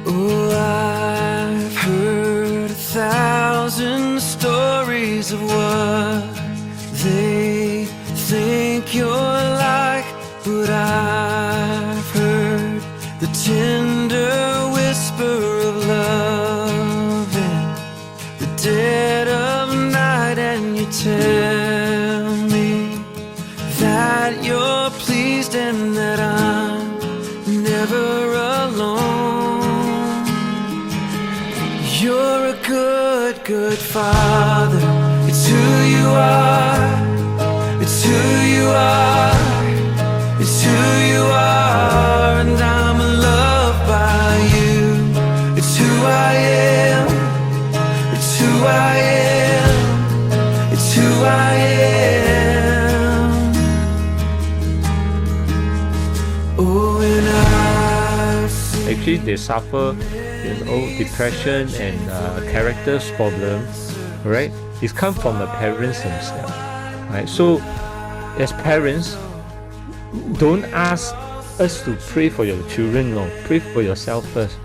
Oh, I've heard 1,000 stories of what they think you're like, but I've heard the tender whisper of love in the dead of night, and you tell me that you're pleased and that I'm never alone. You're a good, good father. It's who you are. It's who you are. It's who you are, and I'm loved by you. It's who I am. It's who I am. It's who I am. Oh, and actually they suffer, depression and character problem, right? It's come from the parents themselves, right? So as parents, don't ask us to pray for your children, no. Pray for yourself first.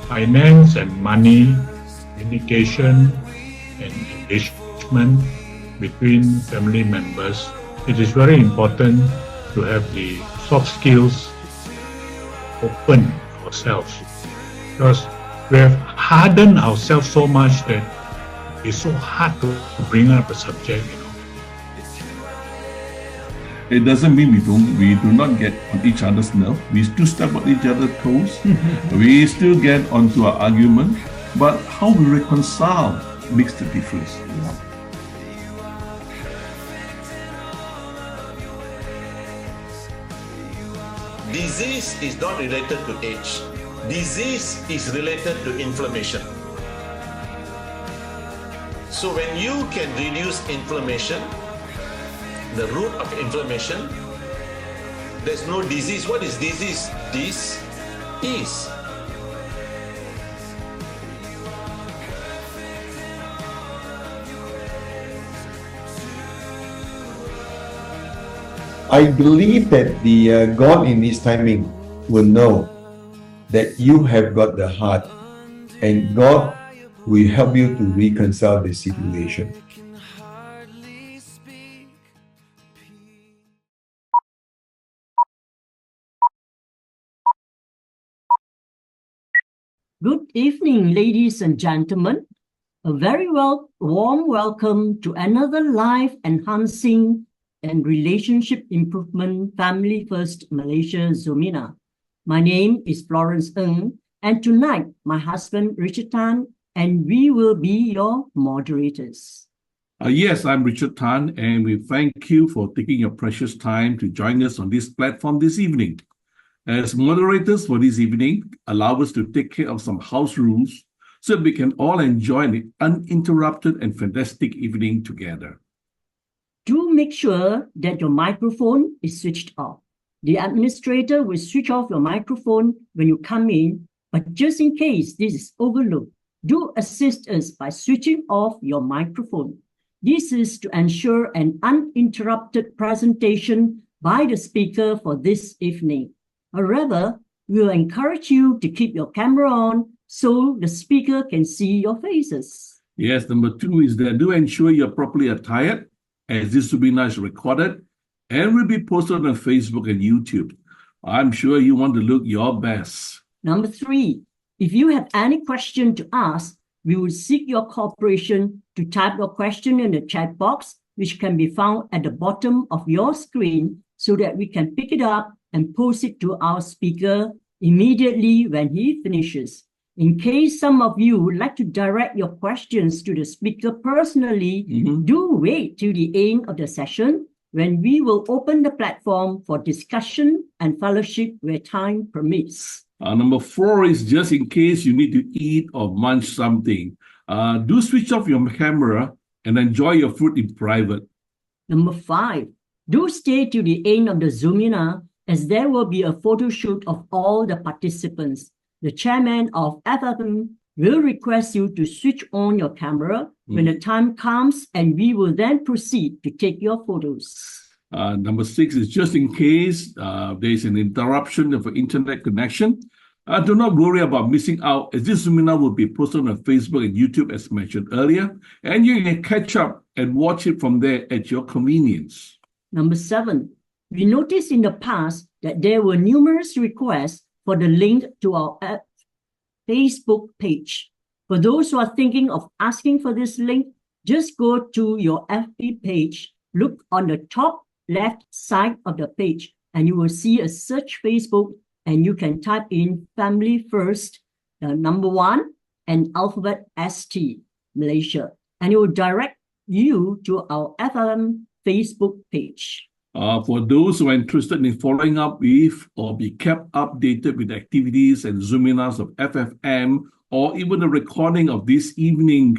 Finance and money, communication and engagement between family members. It is very important to have the soft skills open ourselves, because we have hardened ourselves so much that it's so hard to bring up a subject, It doesn't mean we do not get on each other's nerve. We still step on each other's toes. We still get onto our argument, but how we reconcile makes the difference. Disease is not related to age. Disease is related to inflammation. So when you can reduce inflammation, the root of inflammation, there's no disease. What is disease? This is. I believe that the God in His timing will know that you have got the heart, and God will help you to reconcile the situation. Good evening, ladies and gentlemen. A very warm welcome to another life enhancing and relationship improvement Family First Malaysia Zoominar. My name is Florence Ng, and tonight my husband Richard Tan and we will be your moderators. Yes, I'm Richard Tan, and we thank you for taking your precious time to join us on this platform this evening. As moderators for this evening, allow us to take care of some house rules so that we can all enjoy an uninterrupted and fantastic evening together. Do make sure that your microphone is switched off. The administrator will switch off your microphone when you come in, but just in case this is overlooked, do assist us by switching off your microphone. This is to ensure an uninterrupted presentation by the speaker for this evening. However, we will encourage you to keep your camera on so the speaker can see your faces. Yes, number 2 is that do ensure you're properly attired, as this webinar is recorded and will be posted on Facebook and YouTube. I'm sure you want to look your best. Number 3, if you have any question to ask, we will seek your cooperation to type your question in the chat box, which can be found at the bottom of your screen, so that we can pick it up and post it to our speaker immediately when he finishes. In case some of you would like to direct your questions to the speaker personally, do wait till the end of the session when we will open the platform for discussion and fellowship where time permits. Number 4 is just in case you need to eat or munch something, do switch off your camera and enjoy your food in private. Number 5, do stay till the end of the Zoominar, as there will be a photo shoot of all the participants. The chairman of FFM will request you to switch on your camera when the time comes, and we will then proceed to take your photos. Number 6 is just in case there is an interruption of an internet connection. Do not worry about missing out, as this seminar will be posted on Facebook and YouTube as mentioned earlier, and you can catch up and watch it from there at your convenience. Number 7, we noticed in the past that there were numerous requests for the link to our Facebook page. For those who are thinking of asking for this link, just go to your FB page, look on the top left side of the page, and you will see a search Facebook, and you can type in Family First, number 1, and alphabet ST, Malaysia, and it will direct you to our FFM Facebook page. For those who are interested in following up with or be kept updated with activities and seminars of FFM, or even a recording of this evening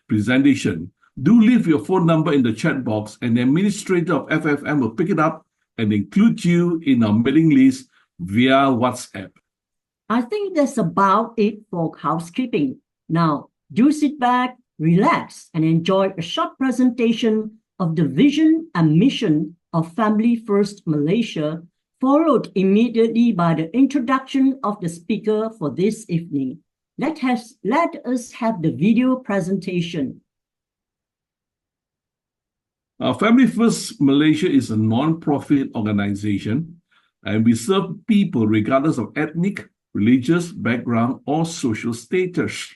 presentation, do leave your phone number in the chat box, and the administrator of FFM will pick it up and include you in our mailing list via WhatsApp. I think that's about it for housekeeping. Now, do sit back, relax, and enjoy a short presentation of the vision and mission of Family First Malaysia, followed immediately by the introduction of the speaker for this evening. Let us have the video presentation. Family First Malaysia is a non-profit organization, and we serve people regardless of ethnic, religious background, or social status.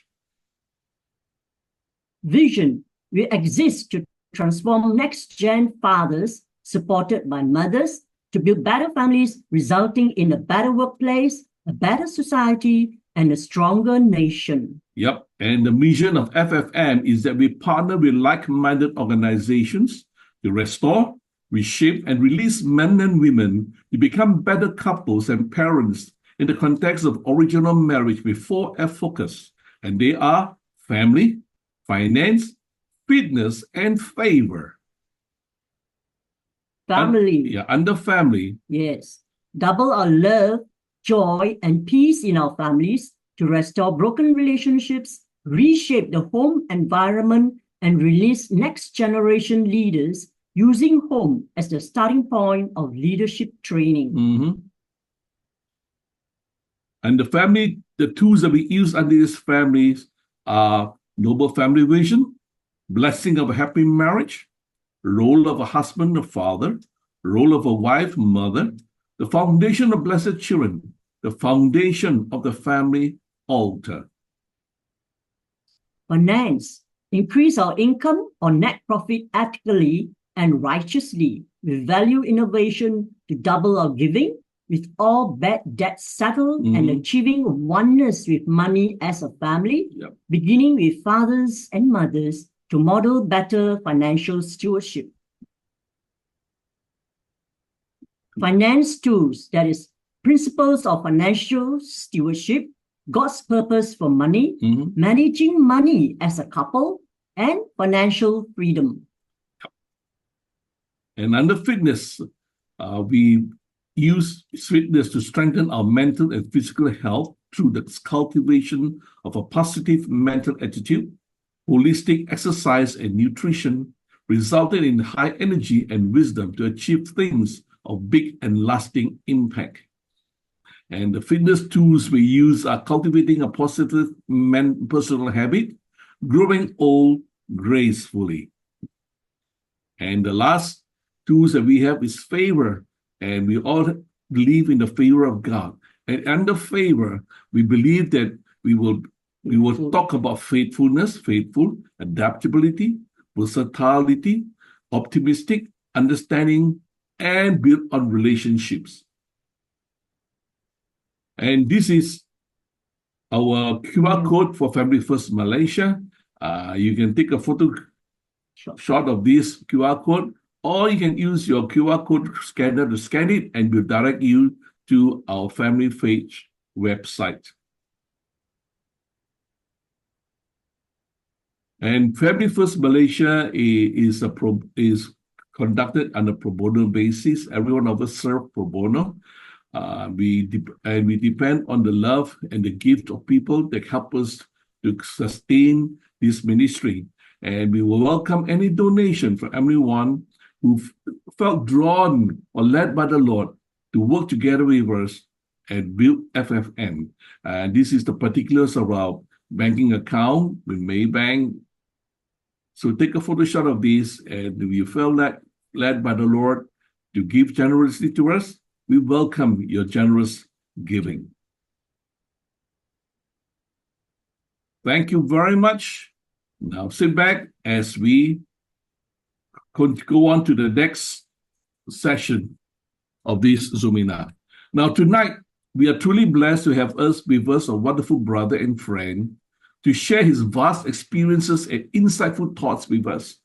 Vision: we exist to transform next-gen fathers, supported by mothers, to build better families, resulting in a better workplace, a better society, and a stronger nation. Yep, and the mission of FFM is that we partner with like-minded organizations to restore, reshape, and release men and women to become better couples and parents in the context of original marriage with 4 F focus, and they are family, finance, fitness, and favor. Family. Under family. Yes. Double our love, joy, and peace in our families to restore broken relationships, reshape the home environment, and release next generation leaders using home as the starting point of leadership training. And the tools that we use under these families are noble family vision, blessing of a happy marriage, role of a husband or father, role of a wife, mother, the foundation of blessed children, the foundation of the family altar. Finance: increase our income or net profit ethically and righteously, with value innovation to double our giving, with all bad debts settled, and achieving oneness with money as a family, beginning with fathers and mothers to model better financial stewardship. Finance tools, that is, principles of financial stewardship, God's purpose for money, managing money as a couple, and financial freedom. And under fitness, we use fitness to strengthen our mental and physical health through the cultivation of a positive mental attitude, holistic exercise and nutrition, resulting in high energy and wisdom to achieve things of big and lasting impact. And the fitness tools we use are cultivating a positive personal habit, growing old gracefully. And the last tools that we have is favor, and we all believe in the favor of God. And under favor, we believe that we will talk about faithfulness, faithful, adaptability, versatility, optimistic, understanding, and build on relationships. And this is our QR code for Family First Malaysia. You can take a photo shot of this QR code, or you can use your QR code scanner to scan it, and we'll direct you to our Family Page website. And Family First Malaysia is conducted on a pro bono basis. Every one of us serve pro bono. We depend on the love and the gift of people that help us to sustain this ministry. And we will welcome any donation from anyone who felt drawn or led by the Lord to work together with us and build FFN. And this is the particulars of our banking account with Maybank. So take a photo shot of this, and if you felt led by the Lord to give generously to us, we welcome your generous giving. Thank you very much. Now sit back as we go on to the next session of this Zoomina. Now tonight, we are truly blessed to have with us a wonderful brother and friend to share his vast experiences and insightful thoughts with us.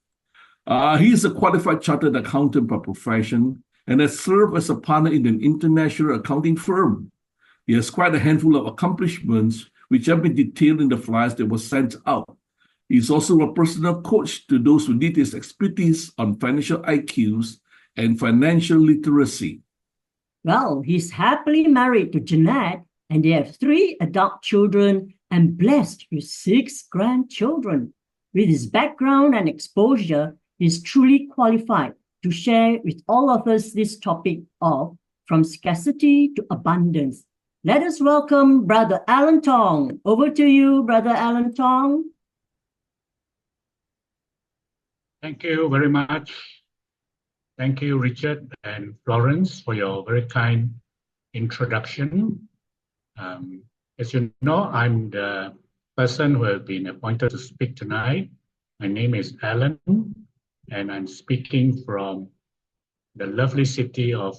He is a qualified chartered accountant by profession and has served as a partner in an international accounting firm. He has quite a handful of accomplishments which have been detailed in the flyers that were sent out. He is also a personal coach to those who need his expertise on financial IQs and financial literacy. Well, he's happily married to Jeanette, and they have 3 adult children and blessed with 6 grandchildren. With his background and exposure, he's truly qualified to share with all of us this topic of from scarcity to abundance. Let us welcome Brother Alan Tong. Over to you, Brother Alan Tong. Thank you very much. Thank you, Richard and Florence, for your very kind introduction. As you know, I'm the person who has been appointed to speak tonight. My name is Alan, and I'm speaking from the lovely city of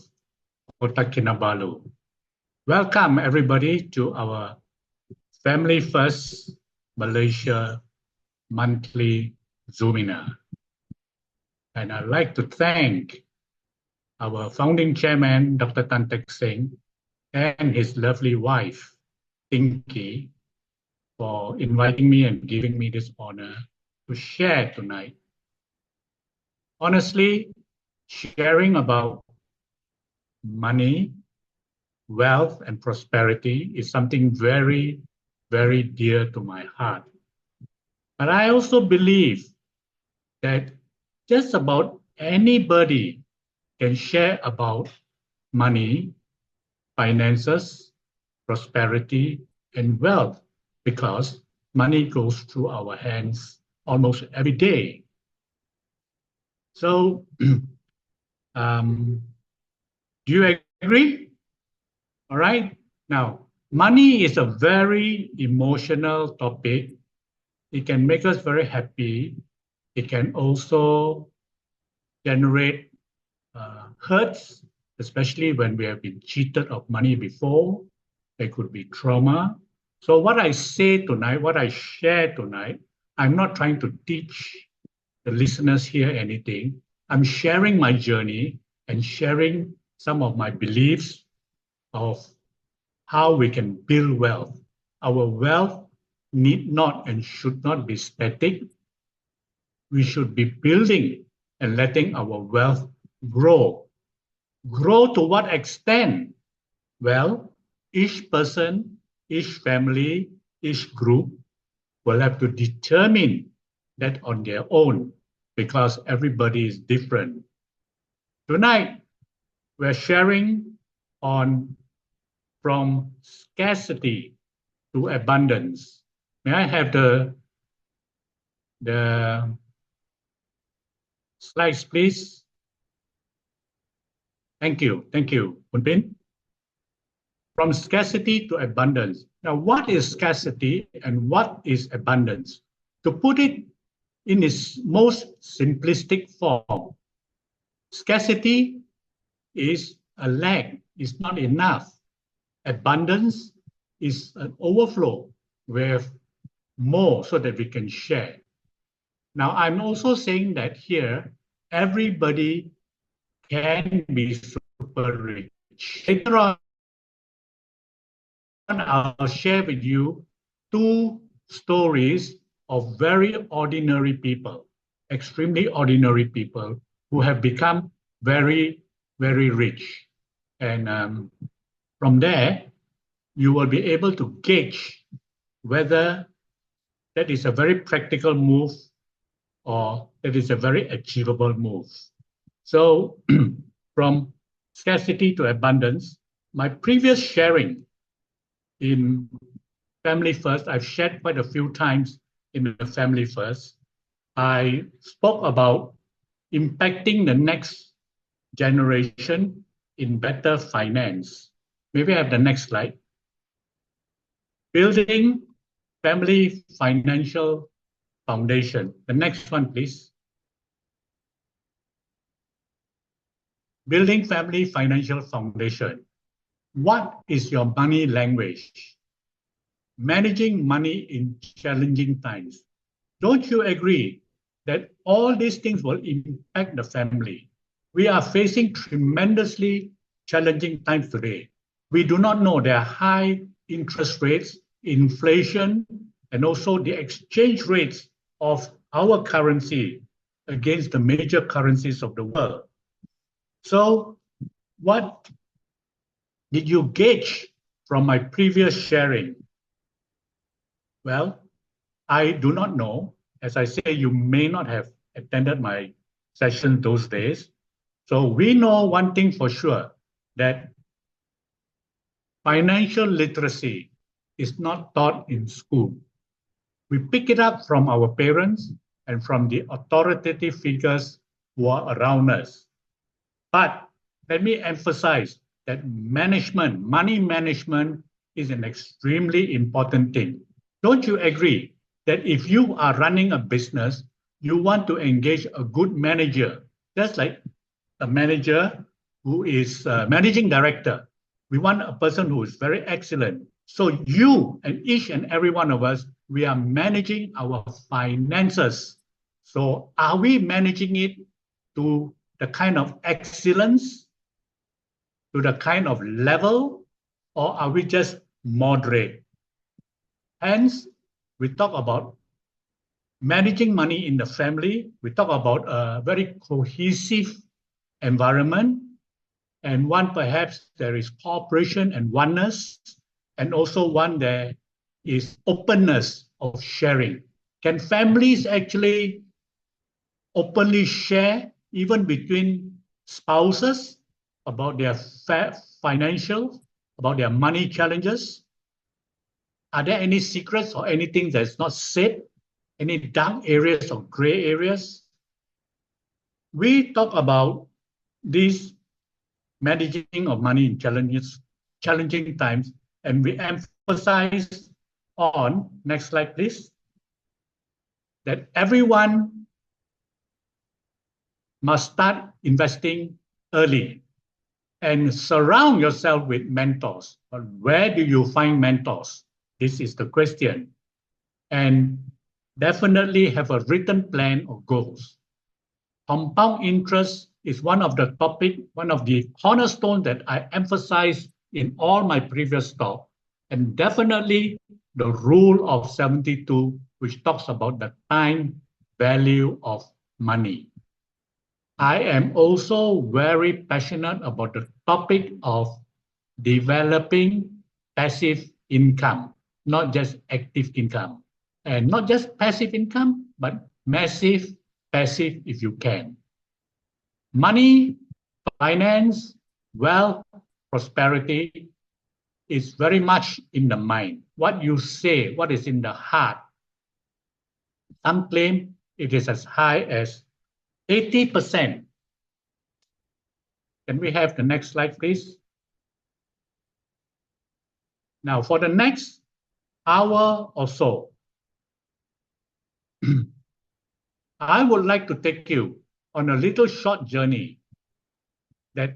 Kota Kinabalu. Welcome, everybody, to our Family First Malaysia monthly Zoomina. And I'd like to thank our founding chairman, Dr. Tan Teck Seng, and his lovely wife, Tinky, for inviting me and giving me this honor to share tonight. Honestly, sharing about money, wealth, and prosperity is something very, very dear to my heart. But I also believe that just about anybody can share about money, finances, prosperity, and wealth, because money goes through our hands almost every day. So, do you agree? All right. Now, money is a very emotional topic. It can make us very happy. It can also generate hurts, especially when we have been cheated of money before. There could be trauma. So what I say tonight, what I share tonight, I'm not trying to teach the listeners here anything. I'm sharing my journey and sharing some of my beliefs of how we can build wealth. Our wealth need not and should not be static. We should be building and letting our wealth grow. Grow to what extent? Well, each person, each family, each group will have to determine that on their own, because everybody is different. Tonight, we're sharing on from scarcity to abundance. May I have the slides, please? Thank you, Khun Pin. From scarcity to abundance. Now, what is scarcity and what is abundance? To put it in its most simplistic form, scarcity is a lack, is not enough. Abundance is an overflow. We have more so that we can share. Now, I'm also saying that here, everybody can be super rich. Later on, I'll share with you 2 stories of very ordinary people, extremely ordinary people who have become very, very rich. And from there, you will be able to gauge whether that is a very practical move or that is a very achievable move. So from scarcity to abundance, my previous sharing in Family First, I've shared quite a few times in the Family First. I spoke about impacting the next generation in better finance. Maybe I have the next slide. Building family financial foundation. The next one, please. Building family financial foundation. What is your money language? Managing money in challenging times. Don't you agree that all these things will impact the family? We are facing tremendously challenging times today. We do not know there are high interest rates, inflation, and also the exchange rates of our currency against the major currencies of the world. So what did you gauge from my previous sharing? Well, I do not know. As I say, you may not have attended my session those days. So we know one thing for sure, that financial literacy is not taught in school. We pick it up from our parents and from the authoritative figures who are around us. But let me emphasize that management, money management, is an extremely important thing. Don't you agree that if you are running a business, you want to engage a good manager, just like a manager who is a managing director? We want a person who is very excellent. So you and each and every one of us, we are managing our finances. So are we managing it to the kind of excellence, to the kind of level, or are we just moderate? Hence, we talk about managing money in the family. We talk about a very cohesive environment, and one perhaps there is cooperation and oneness, and also one there is openness of sharing. Can families actually openly share, even between spouses, about their financial, about their money challenges? Are there any secrets or anything that's not said? Any dark areas or gray areas? We talk about this managing of money in challenging times, and we emphasize on, next slide please, that everyone must start investing early and surround yourself with mentors. But where do you find mentors? This is the question. And definitely have a written plan of goals. Compound interest is one of the topic, one of the cornerstones that I emphasize in all my previous talk, and definitely the rule of 72, which talks about the time value of money. I am also very passionate about the topic of developing passive income, not just active income, and not just passive income, but massive passive if you can. Money, finance, wealth, prosperity is very much in the mind. What you say, what is in the heart. Some claim it is as high as 80%. Can we have the next slide, please? Now, for the next hour or so, I would like to take you on a little short journey that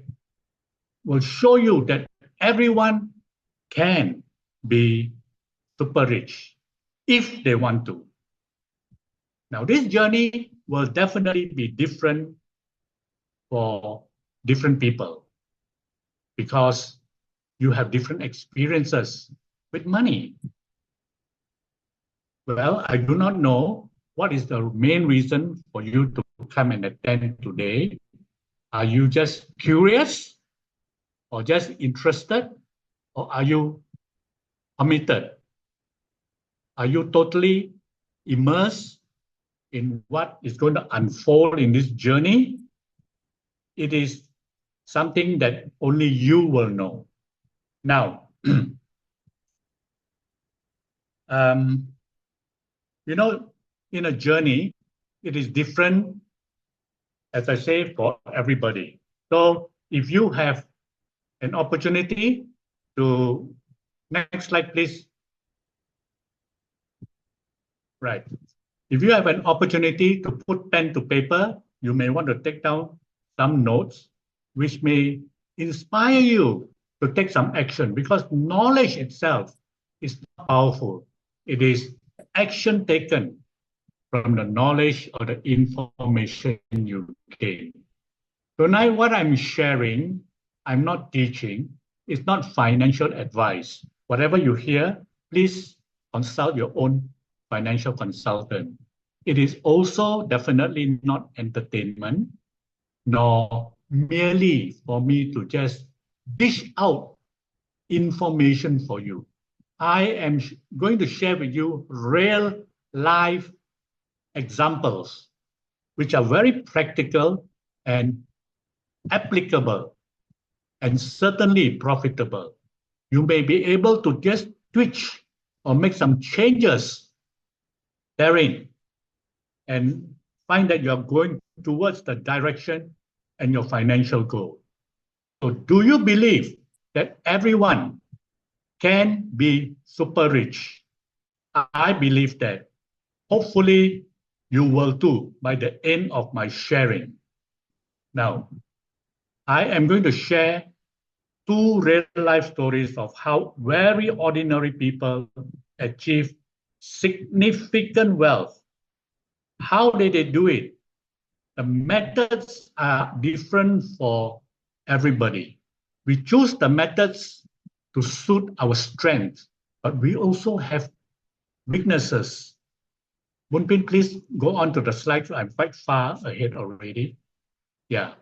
will show you that everyone can be super rich if they want to. Now, this journey will definitely be different for different people because you have different experiences with money. Well, I do not know what is the main reason for you to come and attend today. Are you just curious or just interested, or are you committed? Are you totally immersed in what is going to unfold in this journey? it is something that only you will know. Now, you know, in a journey, it is different, as I say, for everybody. So if you have an opportunity to, next slide, please. Right. If you have an opportunity to put pen to paper, you may want to take down some notes which may inspire you to take some action, because knowledge itself is not powerful. It is action taken from the knowledge or the information you gain. Tonight, what I'm sharing, I'm not teaching, it's not financial advice. Whatever you hear, please consult your own financial consultant. It is also definitely not entertainment, nor merely for me to just dish out information for you. I am going to share with you real life examples, which are very practical and applicable and certainly profitable. You may be able to just twitch or make some changes therein and find that you're going towards the direction and your financial goal. So do you believe that everyone can be super rich? I believe that. Hopefully you will too by the end of my sharing. Now, I am going to share two real-life stories of how very ordinary people achieve significant wealth. How did they do it? The methods are different for everybody. We choose the methods to suit our strengths, but we also have weaknesses. Bunpin, please go on to the slide. I'm quite far ahead already. Yeah.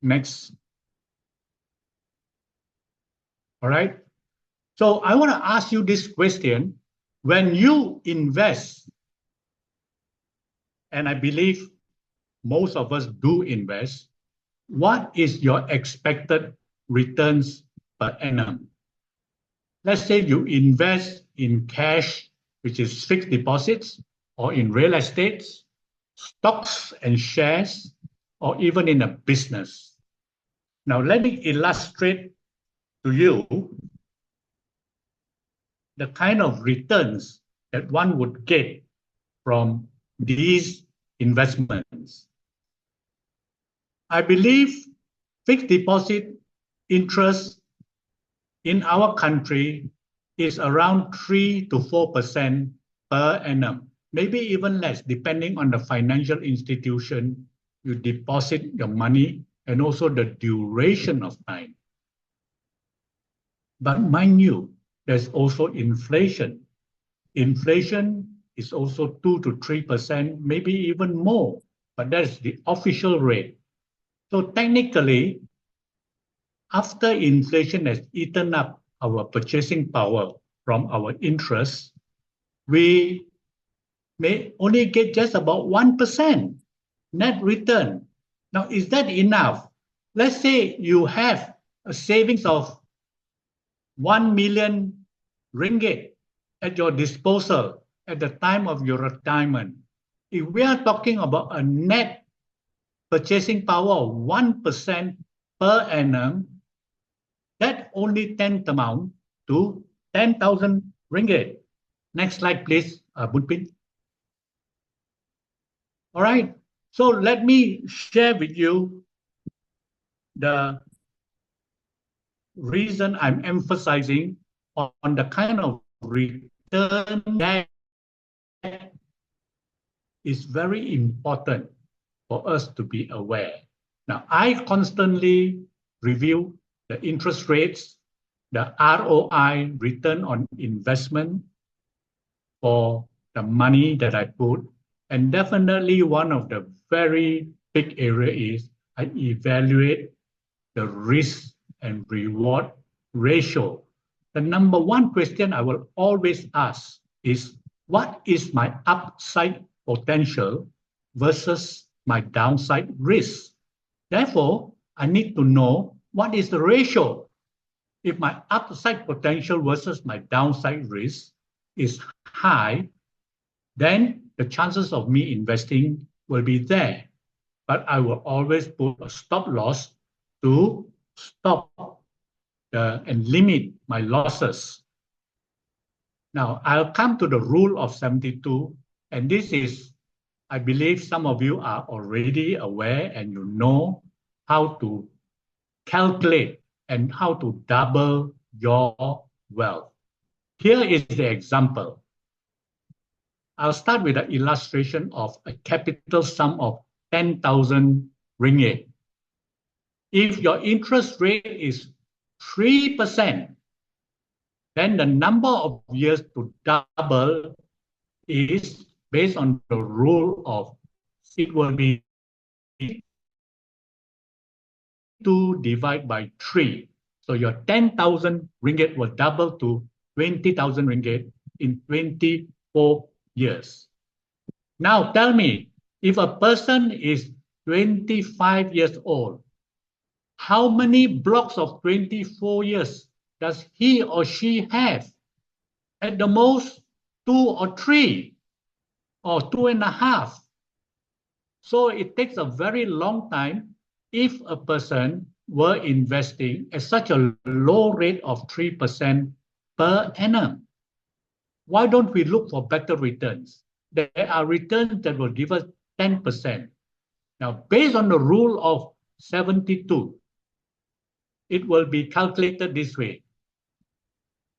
Next. All right. So I want to ask you this question. When you invest, and I believe most of us do invest, what is your expected returns per annum? Let's say you invest in cash, which is fixed deposits, or in real estate, stocks and shares, or even in a business. Now, let me illustrate to you the kind of returns that one would get from these investments. I believe fixed deposit interest in our country is around 3 to 4% per annum, maybe even less, depending on the financial institution you deposit your money and also the duration of time. But mind you, there's also inflation. Inflation is also 2 to 3%, maybe even more, but that's the official rate. So technically, after inflation has eaten up our purchasing power from our interest, we may only get just about 1% net return. Now, is that enough? Let's say you have a savings of 1 million ringgit at your disposal at the time of your retirement. If we are talking about a net purchasing power of 1% per annum, that only tantamount to 10,000 ringgit. Next slide, please, Bunpin. All right, so let me share with you the reason I'm emphasizing on the kind of return that is very important for us to be aware. Now, I constantly review the interest rates, the ROI, return on investment for the money that I put. And definitely one of the very big area is I evaluate the risk and reward ratio. The number one question I will always ask is, what is my upside potential versus my downside risk. Therefore, I need to know what is the ratio. If my upside potential versus my downside risk is high, then the chances of me investing will be there. But I will always put a stop loss to stop and limit my losses. Now, I'll come to the rule of 72, and this is, I believe some of you are already aware and you know how to calculate and how to double your wealth. Here is the example. I'll start with an illustration of a capital sum of 10,000 ringgit. If your interest rate is 3%, then the number of years to double is based on the rule of it will be 2 divided by 3. So your 10,000 ringgit will double to 20,000 ringgit in 24 years. Now tell me, if a person is 25 years old, how many blocks of 24 years does he or she have? At the most, 2 or 3 or 2.5. So it takes a very long time if a person were investing at such a low rate of 3% per annum. Why don't we look for better returns? There are returns that will give us 10%. Now, based on the rule of 72, it will be calculated this way.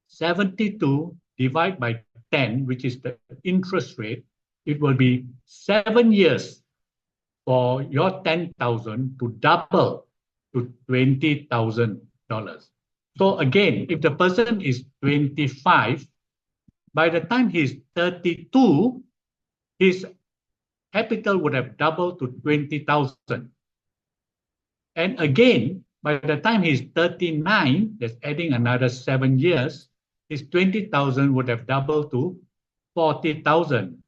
72 divided by 10, which is the interest rate, it will be 7 years for your 10,000 to double to $20,000. So again, if the person is 25, by the time he's 32, his capital would have doubled to 20,000. And again, by the time he's 39, that's adding another 7 years, his 20,000 would have doubled to 40,000.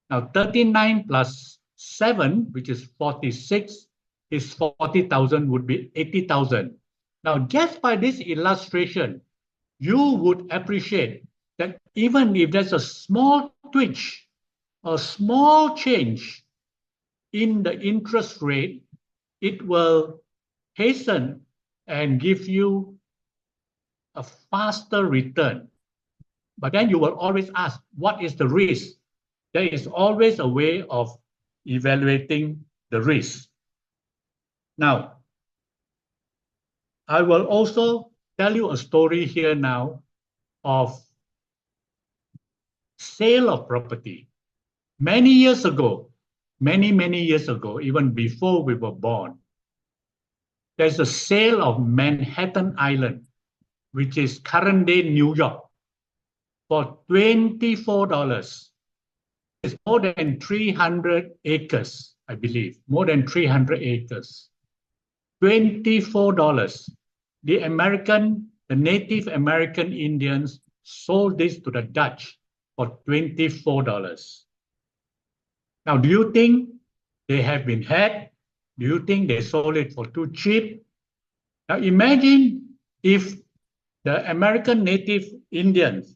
Now 39 plus 7, which is 46, his 40,000 would be 80,000. Now just by this illustration, you would appreciate that even if there's a small twitch, a small change in the interest rate, it will hasten and give you a faster return. But then you will always ask, what is the risk? There is always a way of evaluating the risk. Now, I will also tell you a story here now of sale of property. Many years ago, many years ago, even before we were born, there's a sale of Manhattan Island, which is current day New York, for $24. It's more than 300 acres, I believe, more than 300 acres. $24. The Native American Indians sold this to the Dutch for $24. Now, do you think they have been had? Do you think they sold it for too cheap? Now, imagine if the American Native Indians,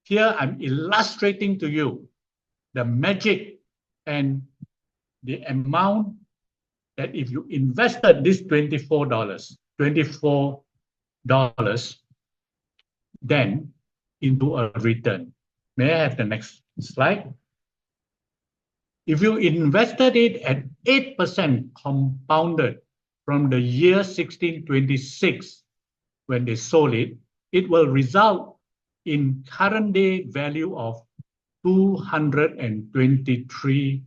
here I'm illustrating to you the magic and the amount that if you invested this $24, then into a return. May I have the next slide? If you invested it at 8% compounded from the year 1626, when they sold it, it will result in current day value of $223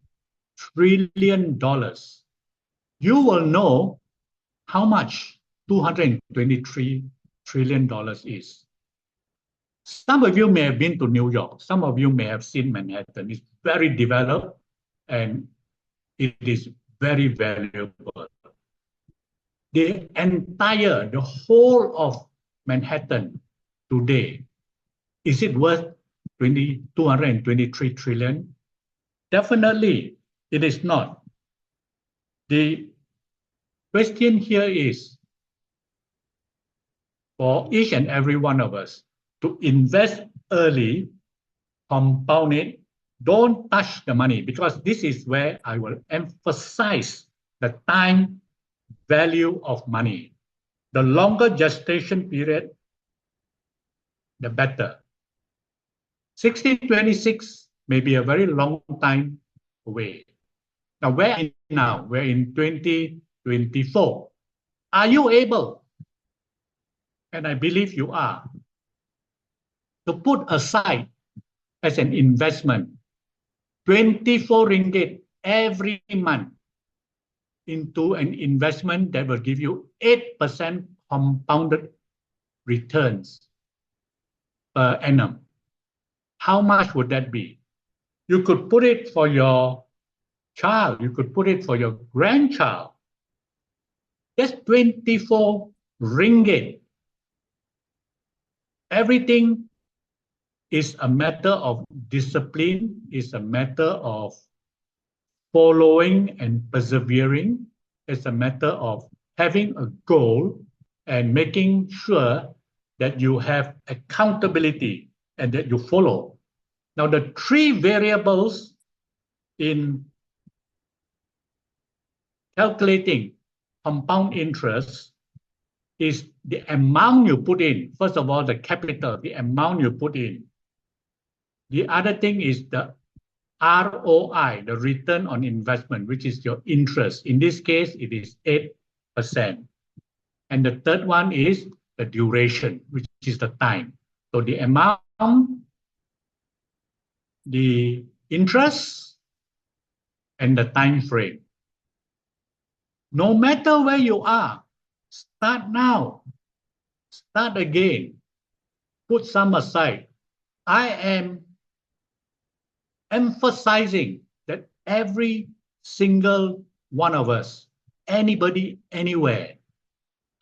trillion. You will know how much $223 trillion is. Some of you may have been to New York. Some of you may have seen Manhattan. It's very developed and it is very valuable. The whole of Manhattan today, is it worth 223 trillion? Definitely, it is not. The question here is for each and every one of us to invest early, compound it, don't touch the money, because this is where I will emphasize the time value of money. The longer gestation period, the better. 60-26 may be a very long time away. Now, where are we now? We're in 2024. Are you able, and I believe you are, to put aside as an investment 24 ringgit every month into an investment that will give you 8% compounded returns per annum? How much would that be? You could put it for your child. You could put it for your grandchild. That's 24 ringgit. Everything is a matter of discipline, is a matter of following and persevering. It's a matter of having a goal and making sure that you have accountability and that you follow. Now, the three variables in calculating compound interest is the amount you put in. First of all, the capital, the amount you put in. The other thing is the ROI, the return on investment, which is your interest. In this case, it is 8%. And the third one is the duration, which is the time. So the amount, the interest, and the time frame. No matter where you are, start now. Start again. Put some aside. I am emphasizing that every single one of us, anybody, anywhere,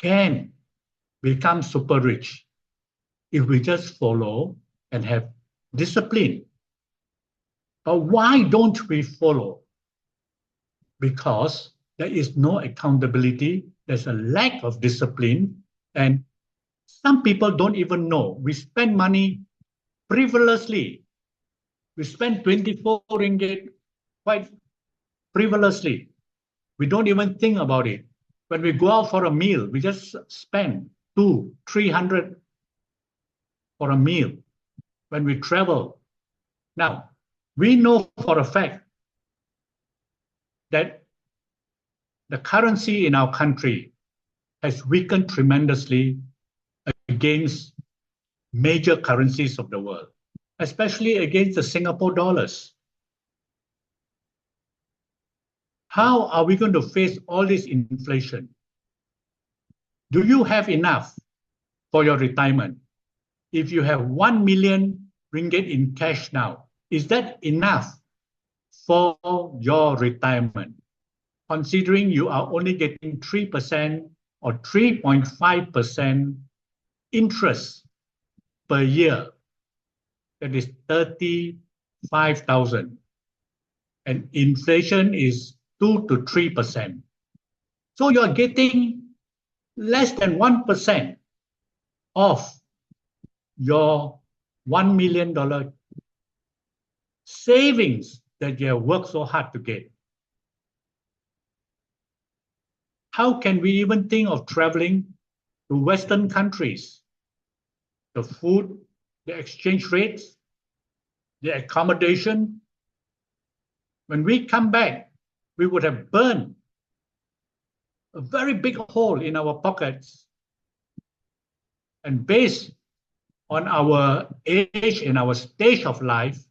can become super rich if we just follow and have discipline. But why don't we follow? Because there is no accountability, there's a lack of discipline, and some people don't even know. We spend money frivolously. We spend 24 ringgit quite frivolously. We don't even think about it. When we go out for a meal, we just spend 200-300 for a meal. When we travel, now we know for a fact that the currency in our country has weakened tremendously against major currencies of the world, especially against the Singapore dollars. How are we going to face all this inflation? Do you have enough for your retirement? If you have 1 million ringgit in cash now, is that enough for your retirement? Considering you are only getting 3% or 3.5% interest per year, that is 35,000. And inflation is 2 to 3%. So you're getting less than 1% of your $1 million savings that you have worked so hard to get. How can we even think of traveling to Western countries? The food, the exchange rates, the accommodation. When we come back, we would have burned a very big hole in our pockets. And based on our age and our stage of life,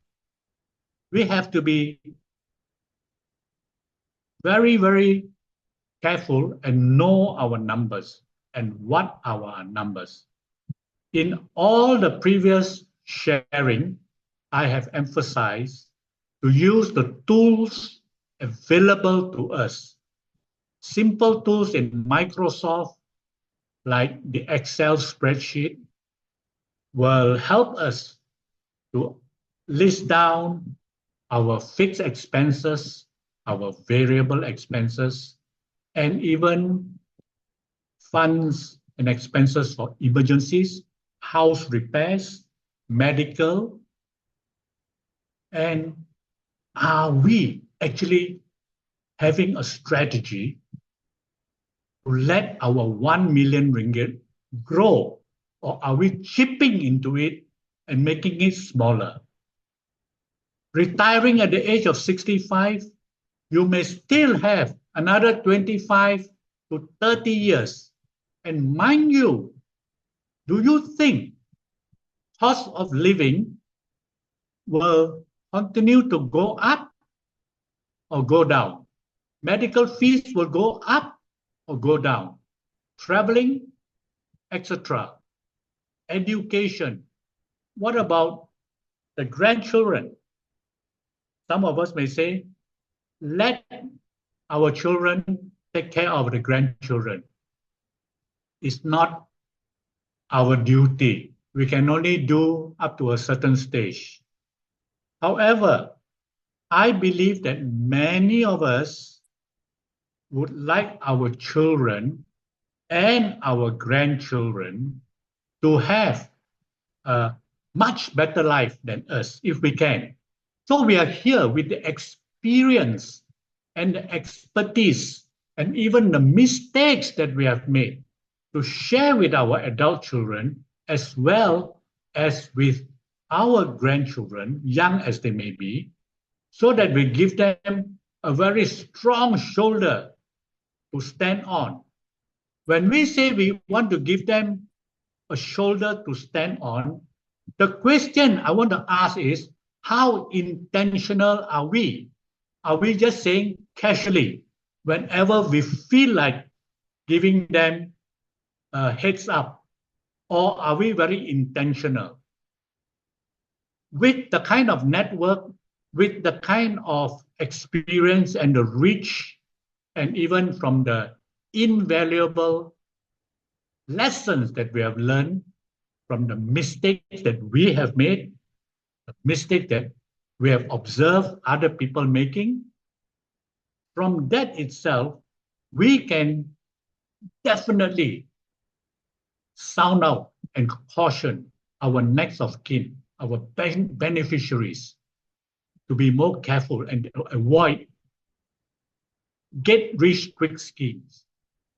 we have to be very, very careful and know our numbers and what are our numbers. In all the previous sharing, I have emphasized to use the tools available to us. Simple tools in Microsoft, like the Excel spreadsheet, will help us to list down our fixed expenses, our variable expenses, and even funds and expenses for emergencies, house repairs, medical, and are we actually having a strategy to let our 1 million ringgit grow, or are we chipping into it and making it smaller? Retiring at the age of 65, you may still have another 25 to 30 years. And mind you, do you think cost of living will continue to go up or go down? Medical fees will go up or go down? Traveling, etc. Education. What about the grandchildren? Some of us may say, let our children take care of the grandchildren. It's not our duty. We can only do up to a certain stage. However, I believe that many of us would like our children and our grandchildren to have a much better life than us, if we can. So we are here with the experience and the expertise and even the mistakes that we have made to share with our adult children as well as with our grandchildren, young as they may be, so that we give them a very strong shoulder to stand on. When we say we want to give them a shoulder to stand on, the question I want to ask is, how intentional are we? Are we just saying casually, whenever we feel like giving them a heads up, or are we very intentional? With the kind of network, with the kind of experience and the reach, and even from the invaluable lessons that we have learned from the mistakes that we have made, the mistake that we have observed other people making, from that itself, we can definitely sound out and caution our next of kin, our beneficiaries, to be more careful and avoid get-rich-quick schemes.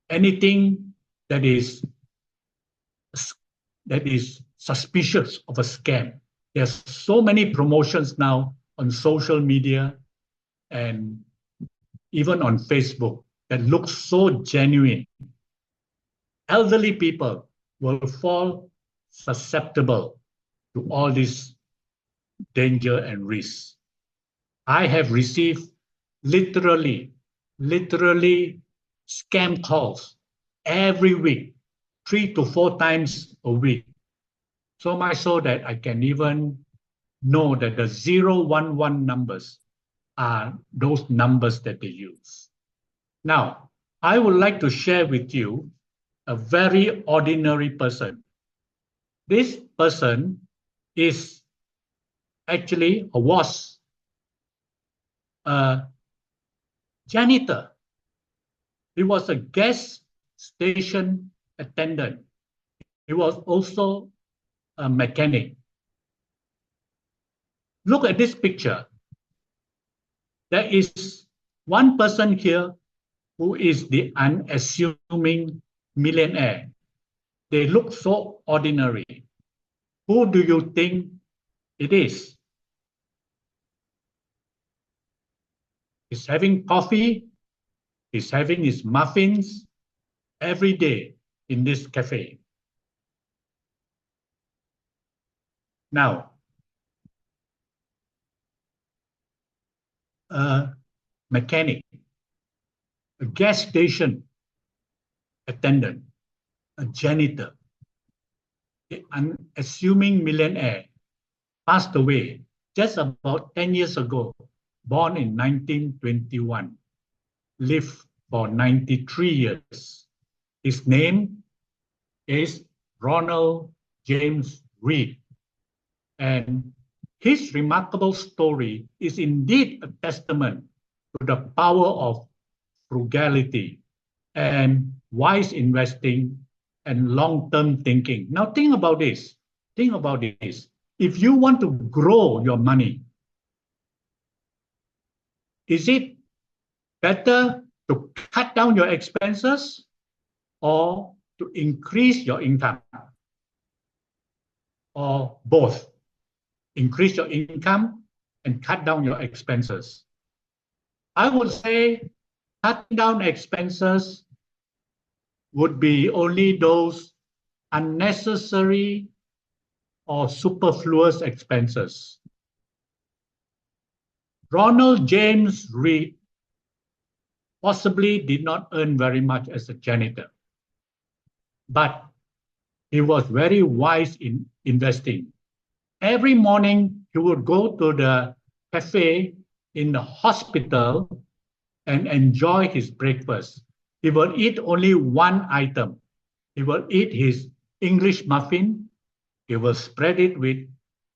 Anything that is suspicious of a scam. There's so many promotions now on social media and even on Facebook that look so genuine. Elderly people will fall susceptible to all this danger and risks. I have received literally scam calls every week, 3 to 4 times a week. So much so that I can even know that the 011 numbers are those numbers that they use. Now, I would like to share with you a very ordinary person. This person is actually, or was, a janitor. He was a gas station attendant. He was also a mechanic. Look at this picture. There is one person here who is the unassuming millionaire. They look so ordinary. Who do you think it is? He's having coffee, he's having his muffins every day in this cafe. Now, a mechanic, a gas station attendant, a janitor, the unassuming millionaire, passed away just about 10 years ago, born in 1921, lived for 93 years. His name is Ronald James Reed. And his remarkable story is indeed a testament to the power of frugality and wise investing and long-term thinking. Now think about this. Think about this. If you want to grow your money, is it better to cut down your expenses or to increase your income? Or both? Increase your income and cut down your expenses. I would say cutting down expenses would be only those unnecessary or superfluous expenses. Ronald James Reed possibly did not earn very much as a janitor, but he was very wise in investing. Every morning, he would go to the cafe in the hospital and enjoy his breakfast. He will eat only one item. He will eat his English muffin. He will spread it with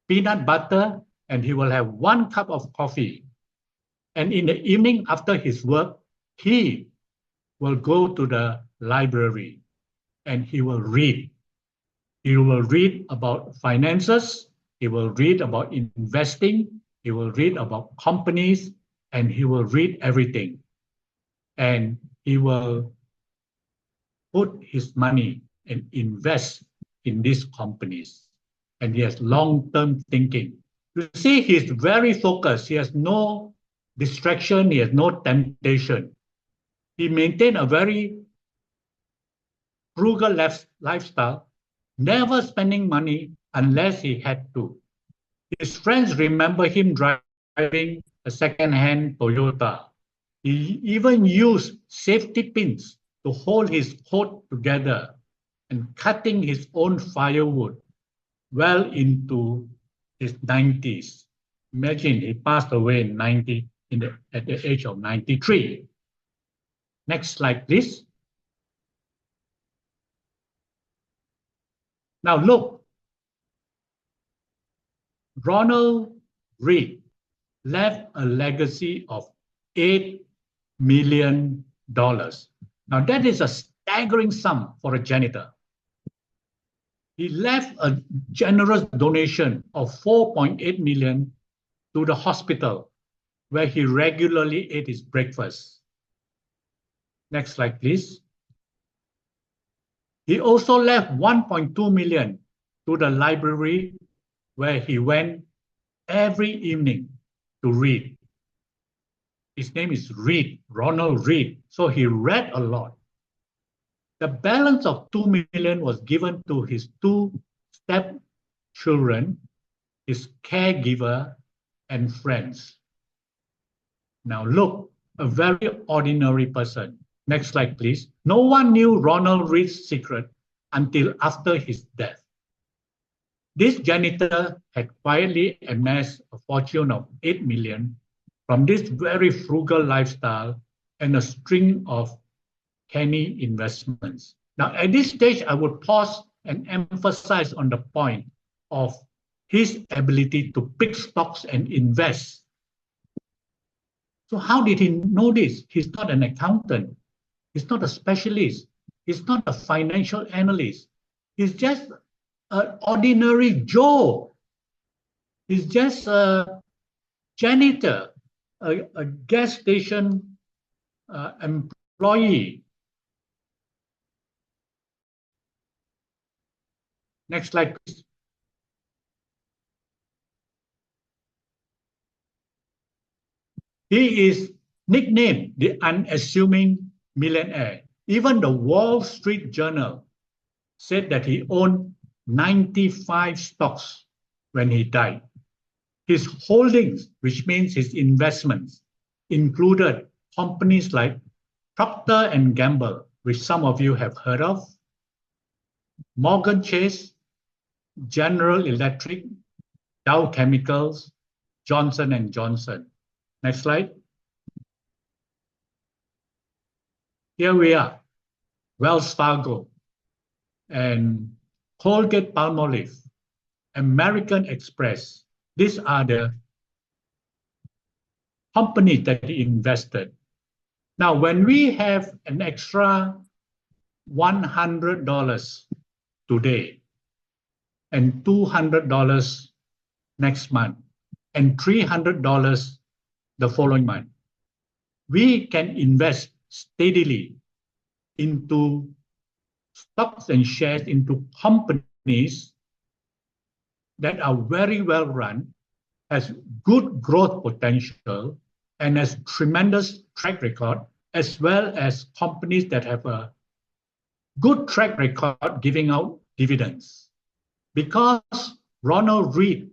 peanut butter, and he will have 1 cup of coffee. And in the evening after his work, he will go to the library and he will read. He will read about finances. He will read about investing. He will read about companies, and he will read everything. And he will put his money and invest in these companies. And he has long-term thinking. You see, he's very focused. He has no distraction. He has no temptation. He maintained a very frugal lifestyle, never spending money unless he had to. His friends remember him driving a second-hand Toyota. He even used safety pins to hold his coat together and cutting his own firewood well into his 90s. Imagine he passed away at the age of 93. Next slide, please. Now look, Ronald Reed left a legacy of $8 million. Now that is a staggering sum for a janitor. He left a generous donation of $4.8 million to the hospital where he regularly ate his breakfast. Next slide, please. He also left $1.2 million to the library where he went every evening to read. His name is Reed, Ronald Reed. So he read a lot. The balance of $2 million was given to his 2 stepchildren, his caregiver, and friends. Now look, a very ordinary person. Next slide, please. No one knew Ronald Reed's secret until after his death. This janitor had quietly amassed a fortune of $8 million from this very frugal lifestyle and a string of canny investments. Now, at this stage, I would pause and emphasize on the point of his ability to pick stocks and invest. So how did he know this? He's not an accountant. He's not a specialist. He's not a financial analyst. He's just an ordinary Joe. He's just a janitor, a gas station employee. Next slide, please. He is nicknamed the unassuming millionaire. Even the Wall Street Journal said that he owned 95 stocks when he died. His holdings, which means his investments, included companies like Procter & Gamble, which some of you have heard of, Morgan Chase, General Electric, Dow Chemicals, Johnson & Johnson. Next slide. Here we are, Wells Fargo and Colgate-Palmolive, American Express. These are the companies that he invested. Now, when we have an extra $100 today and $200 next month and $300 the following month, we can invest steadily into stocks and shares into companies that are very well run, has good growth potential, and has tremendous track record, as well as companies that have a good track record giving out dividends. Because Ronald Read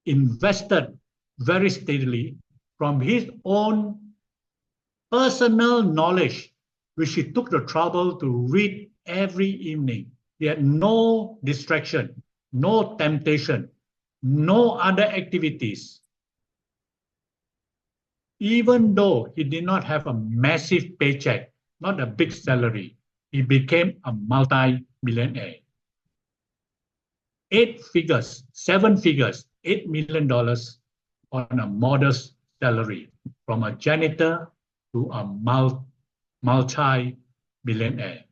invested very steadily from his own personal knowledge, which he took the trouble to read every evening. He had no distraction, no temptation, no other activities. Even though he did not have a massive paycheck, not a big salary, he became a multi-millionaire. 8 figures, 7 figures, $8 million on a modest salary, from a janitor to a multi-millionaire.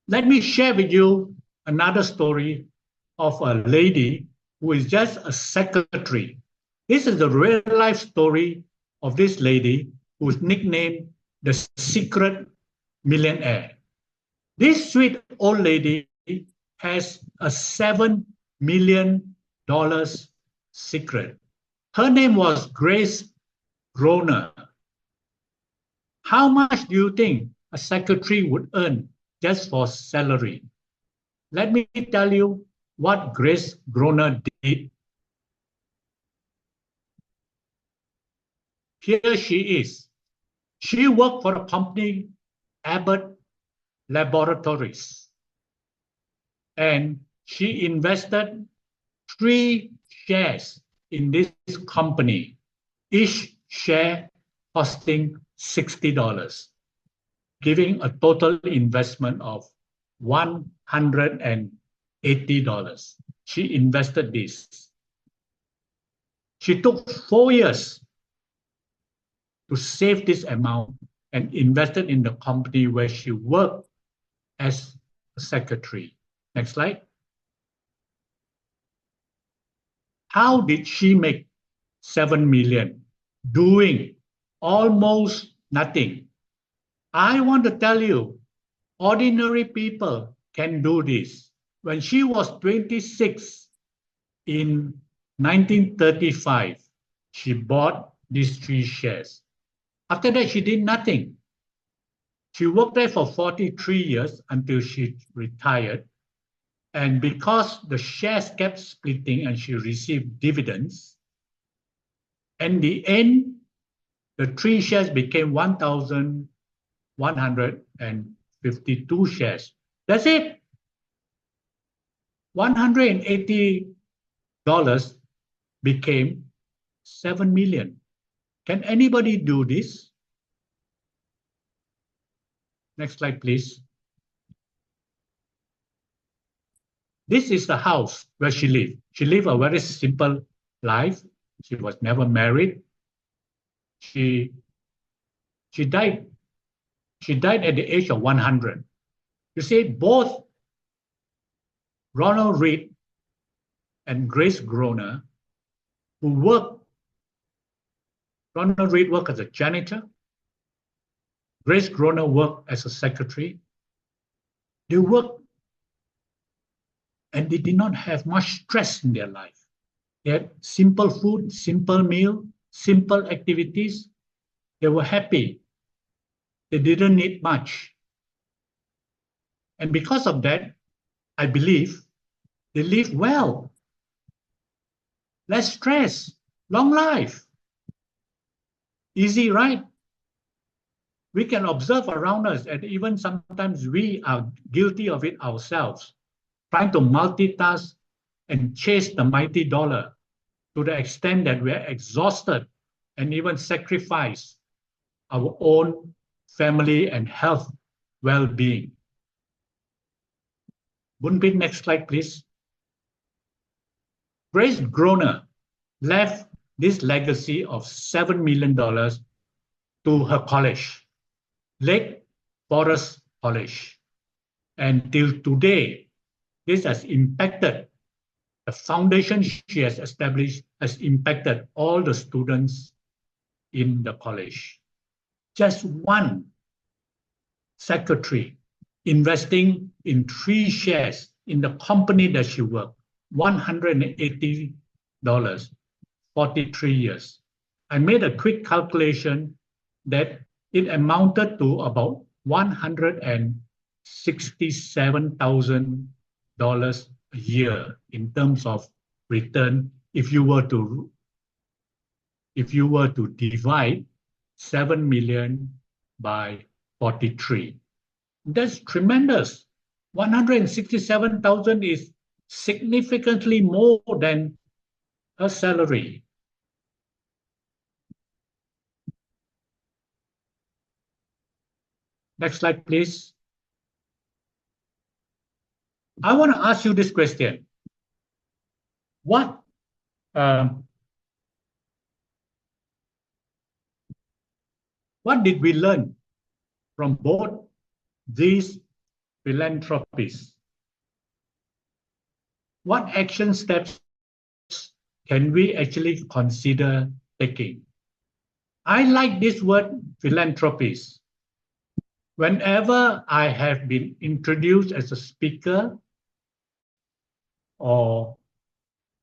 Let me share with you another story of a lady who is just a secretary. This is the real life story of this lady who is nicknamed the Secret Millionaire. This sweet old lady has a $7 million secret. Her name was Grace Groner. How much do you think a secretary would earn just for salary? Let me tell you what Grace Groner did. Here she is. She worked for a company, Abbott Laboratories, and she invested 3 shares in this company, each share costing $60, giving a total investment of $180. She invested this. She took 4 years to save this amount and invested in the company where she worked as a secretary. Next slide. How did she make $7 million doing almost nothing? I want to tell you, ordinary people can do this. When she was 26 in 1935, she bought these 3 shares. After that, she did nothing. She worked there for 43 years until she retired. And because the shares kept splitting and she received dividends, in the end, the 3 shares became 1,152 shares. That's it. $180 became $7 million. Can anybody do this? Next slide, please. This is the house where she lived. She lived a very simple life. She was never married. She died. She died at the age of 100. You see, both Ronald Read and Grace Groner, who worked. Ronald Read worked as a janitor. Grace Groner worked as a secretary. They worked and they did not have much stress in their life. They had simple food, simple meal, simple activities. They were happy. They didn't need much. And because of that, I believe they lived well. Less stress, long life. Easy, right? We can observe around us, and even sometimes we are guilty of it ourselves, trying to multitask and chase the mighty dollar to the extent that we are exhausted and even sacrifice our own family and health well-being. Bunpin, next slide, please. Grace Groner left this legacy of $7 million to her college, Lake Forest College. And till today, this has impacted the foundation she has established, has impacted all the students in the college. Just one secretary investing in 3 shares in the company that she worked, $180, 43 years. I made a quick calculation that it amounted to about $167,000 a year in terms of return if you were to divide 7 million by 43. That's tremendous. 167,000 is significantly more than her salary. Next slide, please. I want to ask you this question. What did we learn from both these philanthropies? What action steps can we actually consider taking? I like this word philanthropies. Whenever I have been introduced as a speaker or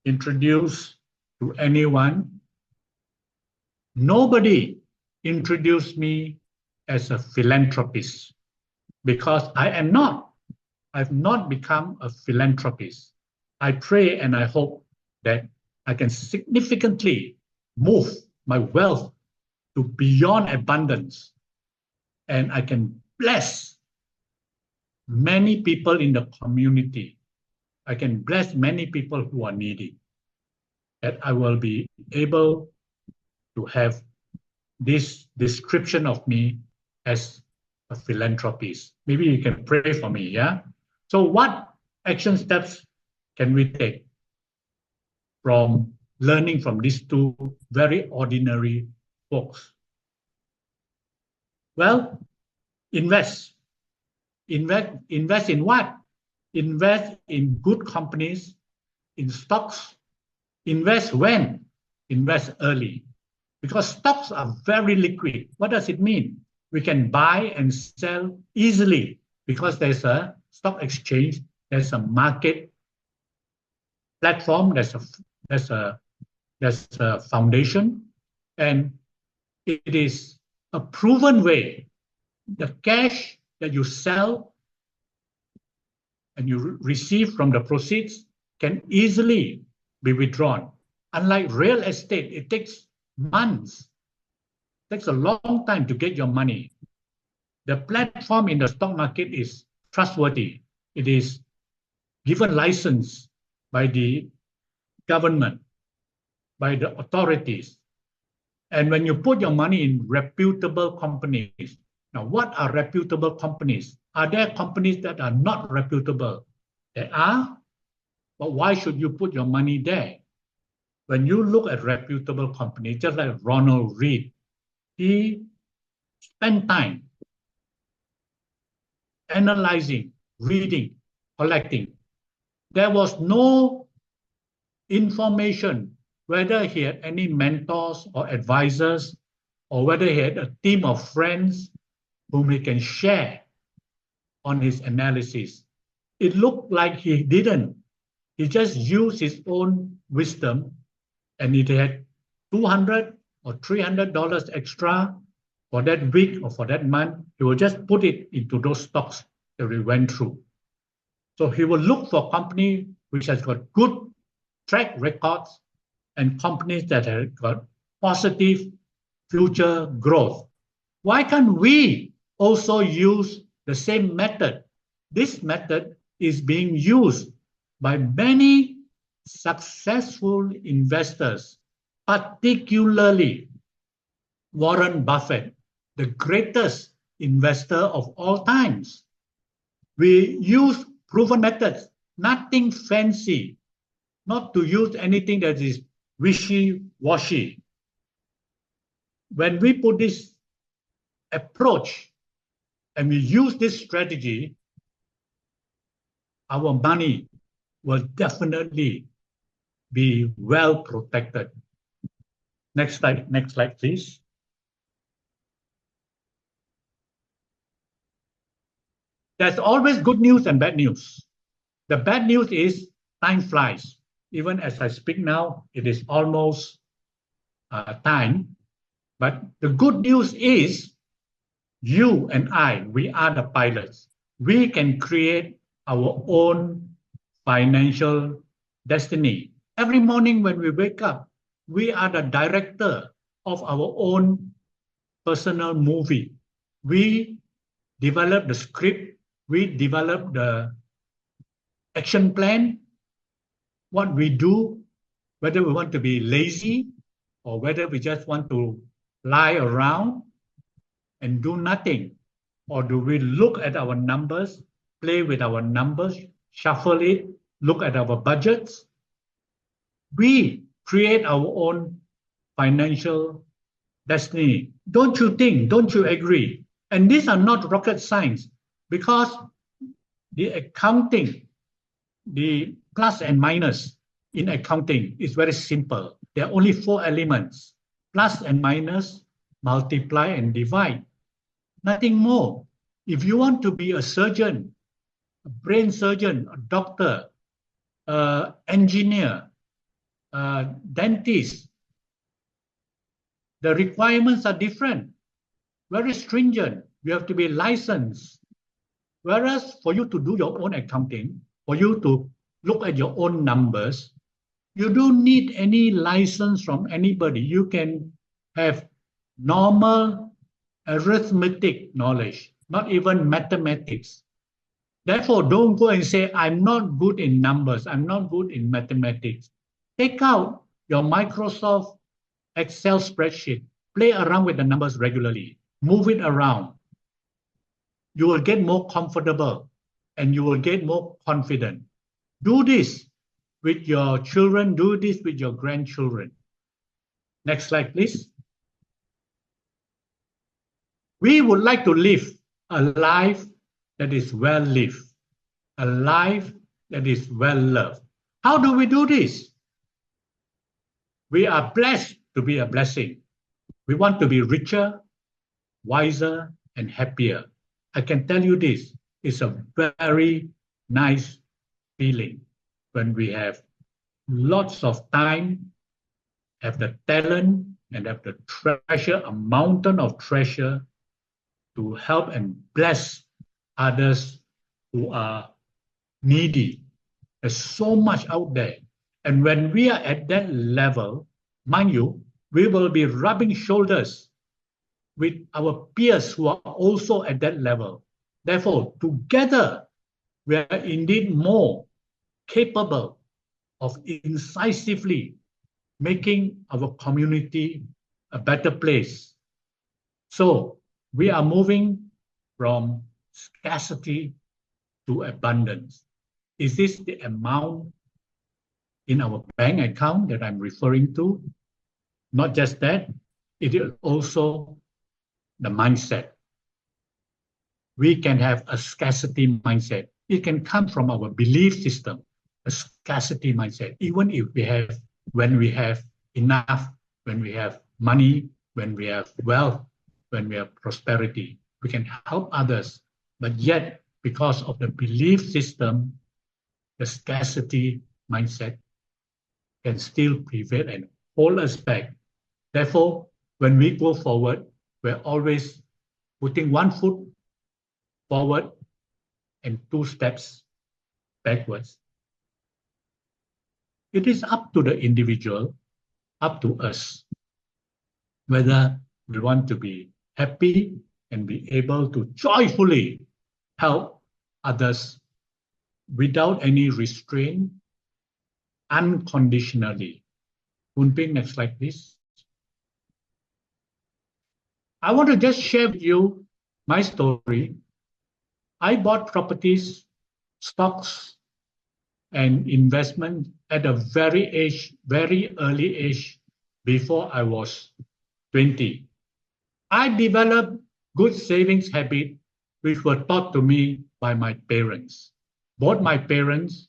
introduced to anyone, nobody introduced me as a philanthropist because I am not. I've not become a philanthropist. I pray and I hope that I can significantly move my wealth to beyond abundance and I can bless many people in the community. I can bless many people who are needy. That I will be able to have this description of me as a philanthropist. Maybe you can pray for me, yeah? So what action steps can we take from learning from these two very ordinary folks? Well, invest. Invest in what? Invest in good companies, in stocks. Invest when? Invest early. Because stocks are very liquid. What does it mean? We can buy and sell easily because there's a stock exchange, there's a market platform, there's a foundation, and it is a proven way. The cash that you sell and you receive from the proceeds can easily be withdrawn. Unlike real estate, it takes months. It takes a long time to get your money. The platform in the stock market is trustworthy. It is given license by the government, by the authorities. And when you put your money in reputable companies, now what are reputable companies? Are there companies that are not reputable? There are, but why should you put your money there? When you look at reputable companies, just like Ronald Reed, he spent time analyzing, reading, collecting. There was no information whether he had any mentors or advisors or whether he had a team of friends whom he can share on his analysis. It looked like he didn't. He just used his own wisdom, and he had $200 or $300 extra for that week or for that month. He will just put it into those stocks that we went through. So he will look for company which has got good track records and companies that have got positive future growth. Why can't we also use the same method? This method is being used by many successful investors, particularly Warren Buffett, the greatest investor of all times. We use proven methods, nothing fancy, not to use anything that is wishy-washy. When we put this approach and we use this strategy, our money will definitely be well protected. Next slide, please. There's always good news and bad news. The bad news is time flies. Even as I speak now, it is almost time. But the good news is you and I, we are the pilots. We can create our own financial destiny. Every morning when we wake up, we are the director of our own personal movie. We develop the script, we develop the action plan, what we do, whether we want to be lazy or whether we just want to lie around and do nothing, or do we look at our numbers, play with our numbers, shuffle it, look at our budgets? We create our own financial destiny. Don't you think? Don't you agree? And these are not rocket science, because the accounting, the plus and minus in accounting is very simple. There are only 4 elements: plus and minus, multiply and divide. Nothing more. If you want to be a surgeon, a brain surgeon, a doctor, engineer, dentist, the requirements are different, very stringent. You have to be licensed. Whereas for you to do your own accounting, for you to look at your own numbers, you don't need any license from anybody. You can have normal arithmetic knowledge, not even mathematics. Therefore, don't go and say, I'm not good in numbers, I'm not good in mathematics. Take out your Microsoft Excel spreadsheet, play around with the numbers regularly, move it around. You will get more comfortable and you will get more confident. Do this with your children, do this with your grandchildren. Next slide, please. We would like to live a life that is well lived, a life that is well loved. How do we do this? We are blessed to be a blessing. We want to be richer, wiser, and happier. I can tell you this, it's a very nice feeling when we have lots of time, have the talent, and have the treasure, a mountain of treasure to help and bless others who are needy. There's so much out there. And when we are at that level, mind you, we will be rubbing shoulders with our peers who are also at that level. Therefore, together, we are indeed more capable of incisively making our community a better place. So we are moving from scarcity to abundance. Is this the amount in our bank account that I'm referring to? Not just that, it is also the mindset. We can have a scarcity mindset. It can come from our belief system, a scarcity mindset. Even if when we have enough, when we have money, when we have wealth, when we have prosperity, we can help others. But yet, because of the belief system, the scarcity mindset can still prevail and hold us back. Therefore, when we go forward, we're always putting 1 foot forward and 2 steps backwards. It is up to the individual, up to us, whether we want to be happy and be able to joyfully help others without any restraint, unconditionally. Poon Ping, next slide, please. I want to just share with you my story. I bought properties, stocks, and investment at a very early age, before I was 20. I developed good savings habit which were taught to me by my parents. Both my parents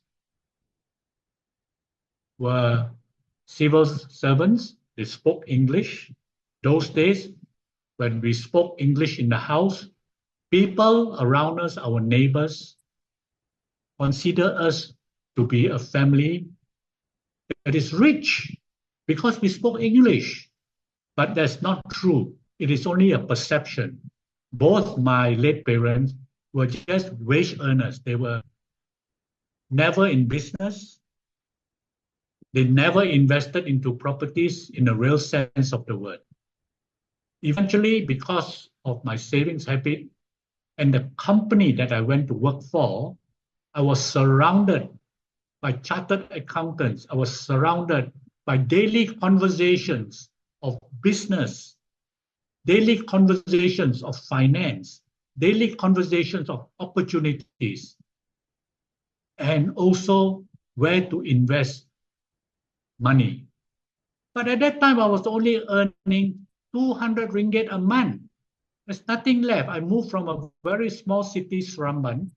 were civil servants. They spoke English. Those days, when we spoke English in the house, people around us, our neighbors, consider us to be a family that is rich because we spoke English. But that's not true. It is only a perception. Both my late parents were just wage earners. They were never in business. They never invested into properties in the real sense of the word. Eventually, because of my savings habit and the company that I went to work for, I was surrounded by chartered accountants. I was surrounded by daily conversations of business, daily conversations of finance, daily conversations of opportunities, and also where to invest money. But at that time, I was only earning 200 ringgit a month. There's nothing left. I moved from a very small city, Seramban,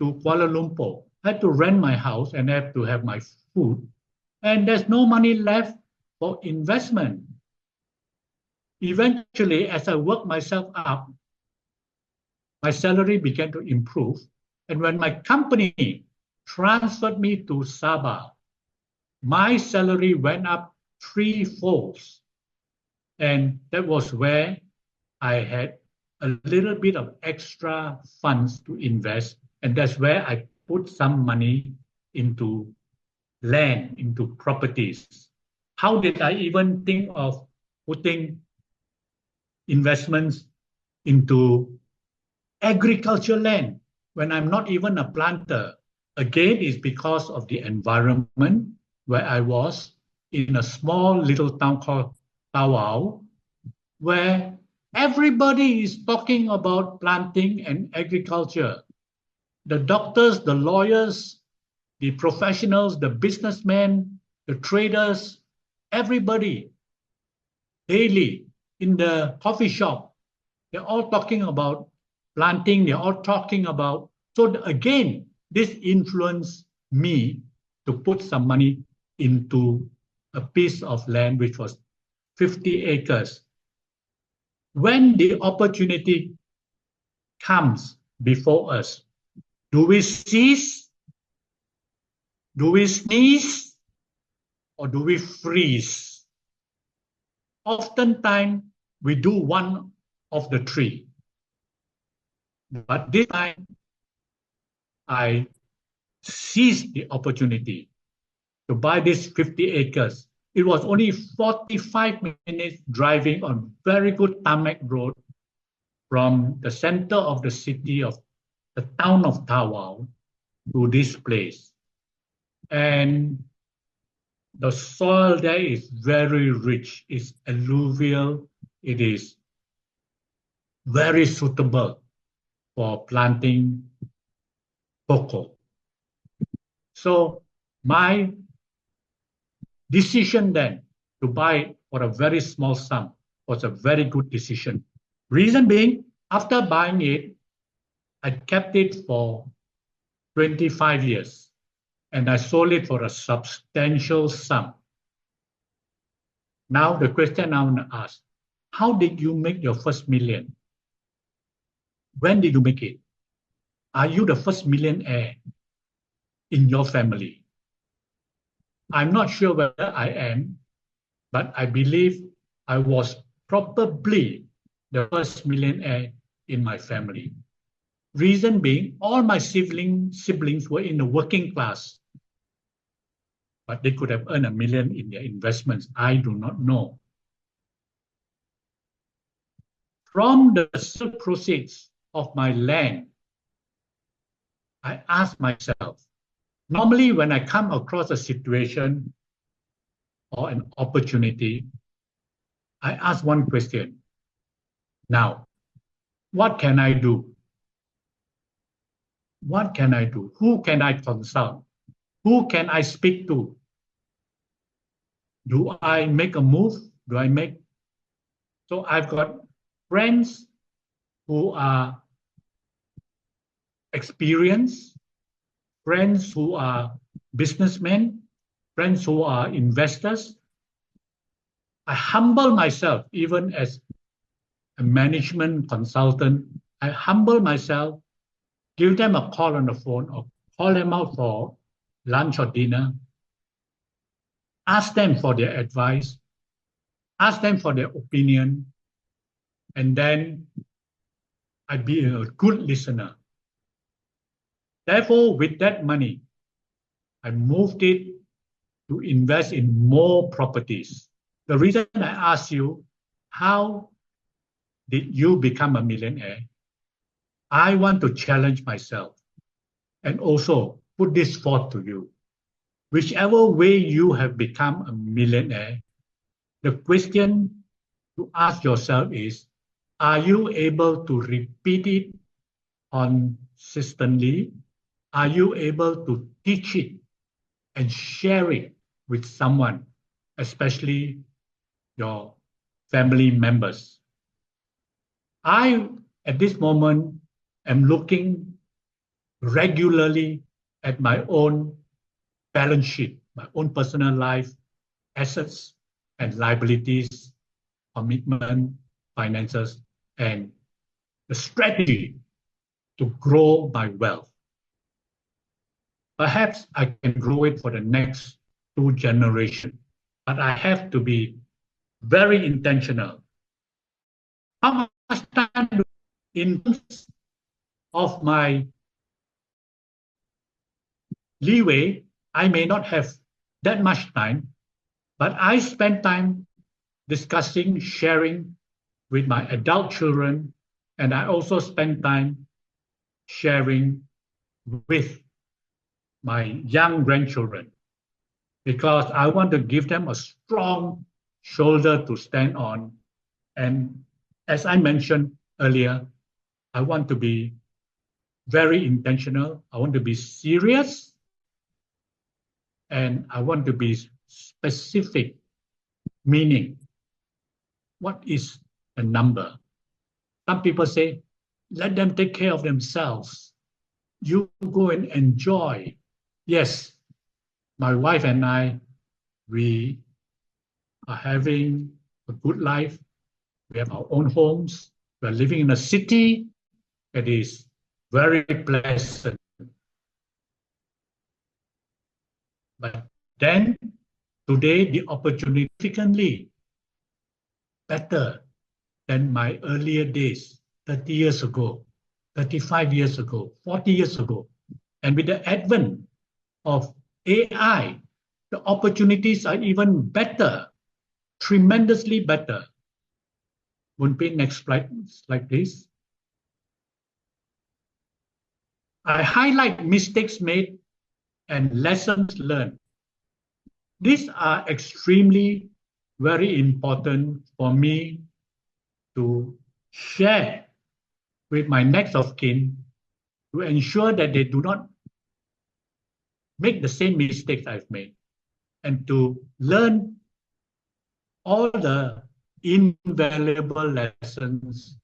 to Kuala Lumpur. I had to rent my house and I have to have my food. And there's no money left for investment. Eventually, as I worked myself up, my salary began to improve. And when my company transferred me to Sabah, my salary went up threefold. And that was where I had a little bit of extra funds to invest. And that's where I put some money into land, into properties. How did I even think of putting investments into agriculture land when I'm not even a planter? Again, it's because of the environment where I was in a small little town called Tawau, where everybody is talking about planting and agriculture. The doctors, the lawyers, the professionals, the businessmen, the traders, everybody daily in the coffee shop, they're all talking about planting, they're all talking about. So again, this influenced me to put some money into a piece of land which was 50 acres. When the opportunity comes before us, do we seize? Do we sneeze? Or do we freeze? Oftentimes, we do one of the three. But this time, I seized the opportunity to buy this 50 acres. It was only 45 minutes driving on very good tarmac road from the center of the city of the town of Tawau to this place. And the soil there is very rich. It's alluvial. It is very suitable for planting cocoa. So my decision then to buy for a very small sum was a very good decision. Reason being, after buying it, I kept it for 25 years and I sold it for a substantial sum. Now the question I want to ask, how did you make your first million? When did you make it? Are you the first millionaire in your family? I'm not sure whether I am, but I believe I was probably the first millionaire in my family. Reason being, all my siblings were in the working class, but they could have earned $1 million in their investments. I do not know. From the proceeds of my land, I asked myself, normally when I come across a situation or an opportunity, I ask one question. Now, what can I do? What can I do? Who can I consult? Who can I speak to? Do I make a move? So I've got friends who are experienced, friends who are businessmen, friends who are investors. I humble myself, even as a management consultant. I humble myself, give them a call on the phone or call them out for lunch or dinner, ask them for their advice, ask them for their opinion, and then I'd be a good listener. Therefore, with that money, I moved it to invest in more properties. The reason I ask you, how did you become a millionaire? I want to challenge myself and also put this forth to you. Whichever way you have become a millionaire, the question to ask yourself is, are you able to repeat it consistently? Are you able to teach it and share it with someone, especially your family members? I, at this moment, am looking regularly at my own balance sheet, my own personal life, assets and liabilities, commitment, finances, and the strategy to grow my wealth. Perhaps I can grow it for the next 2 generations, but I have to be very intentional. How much time in terms of my leeway, I may not have that much time, but I spend time discussing, sharing with my adult children, and I also spend time sharing with my young grandchildren because I want to give them a strong shoulder to stand on. And as I mentioned earlier, I want to be very intentional. I want to be serious. And I want to be specific, meaning what is a number? Some people say, let them take care of themselves. You go and enjoy. Yes, my wife and I, we are having a good life. We have our own homes. We are living in a city that is very pleasant. But then today, the opportunity is significantly better than my earlier days, 30 years ago, 35 years ago, 40 years ago. And with the advent of AI, the opportunities are even better, tremendously better. Would be next slide, please. I highlight mistakes made and lessons learned. These are extremely very important for me to share with my next of kin to ensure that they do not make the same mistakes I've made and to learn all the invaluable lessons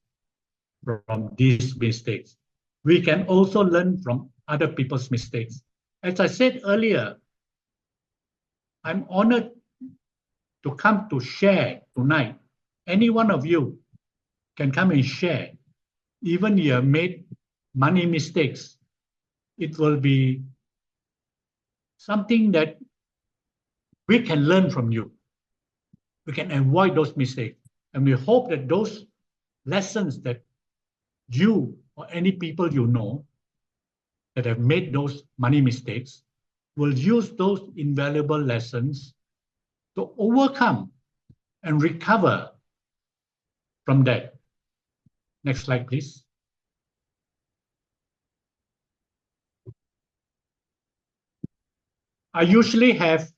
from these mistakes. We can also learn from other people's mistakes. As I said earlier, I'm honored to come to share tonight. Any one of you can come and share. Even you have made money mistakes, it will be something that we can learn from you. We can avoid those mistakes. And we hope that those lessons that you or any people you know that have made those money mistakes will use those invaluable lessons to overcome and recover from that. Next slide, please. I usually have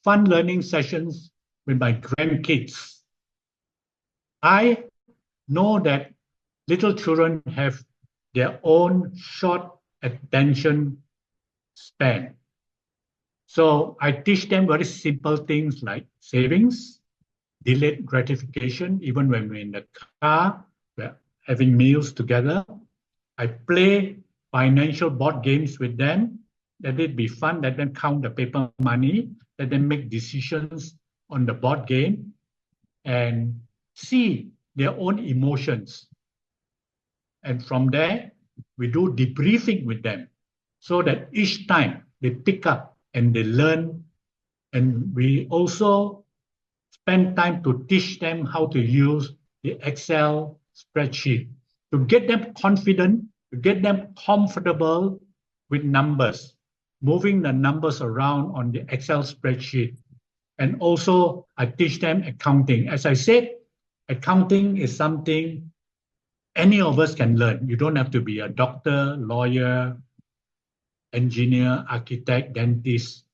fun learning sessions with my grandkids. I know that little children have their own short attention span. So I teach them very simple things like savings, delayed gratification, even when we're in the car, we're having meals together. I play financial board games with them. Let it be fun. Let them count the paper money. Let them make decisions on the board game and see their own emotions. And from there, we do debriefing with them so that each time they pick up and they learn. And we also spend time to teach them how to use the Excel spreadsheet to get them confident, to get them comfortable with numbers, moving the numbers around on the Excel spreadsheet. And also, I teach them accounting. As I said, accounting is something any of us can learn. You don't have to be a doctor, lawyer, engineer, architect, dentist.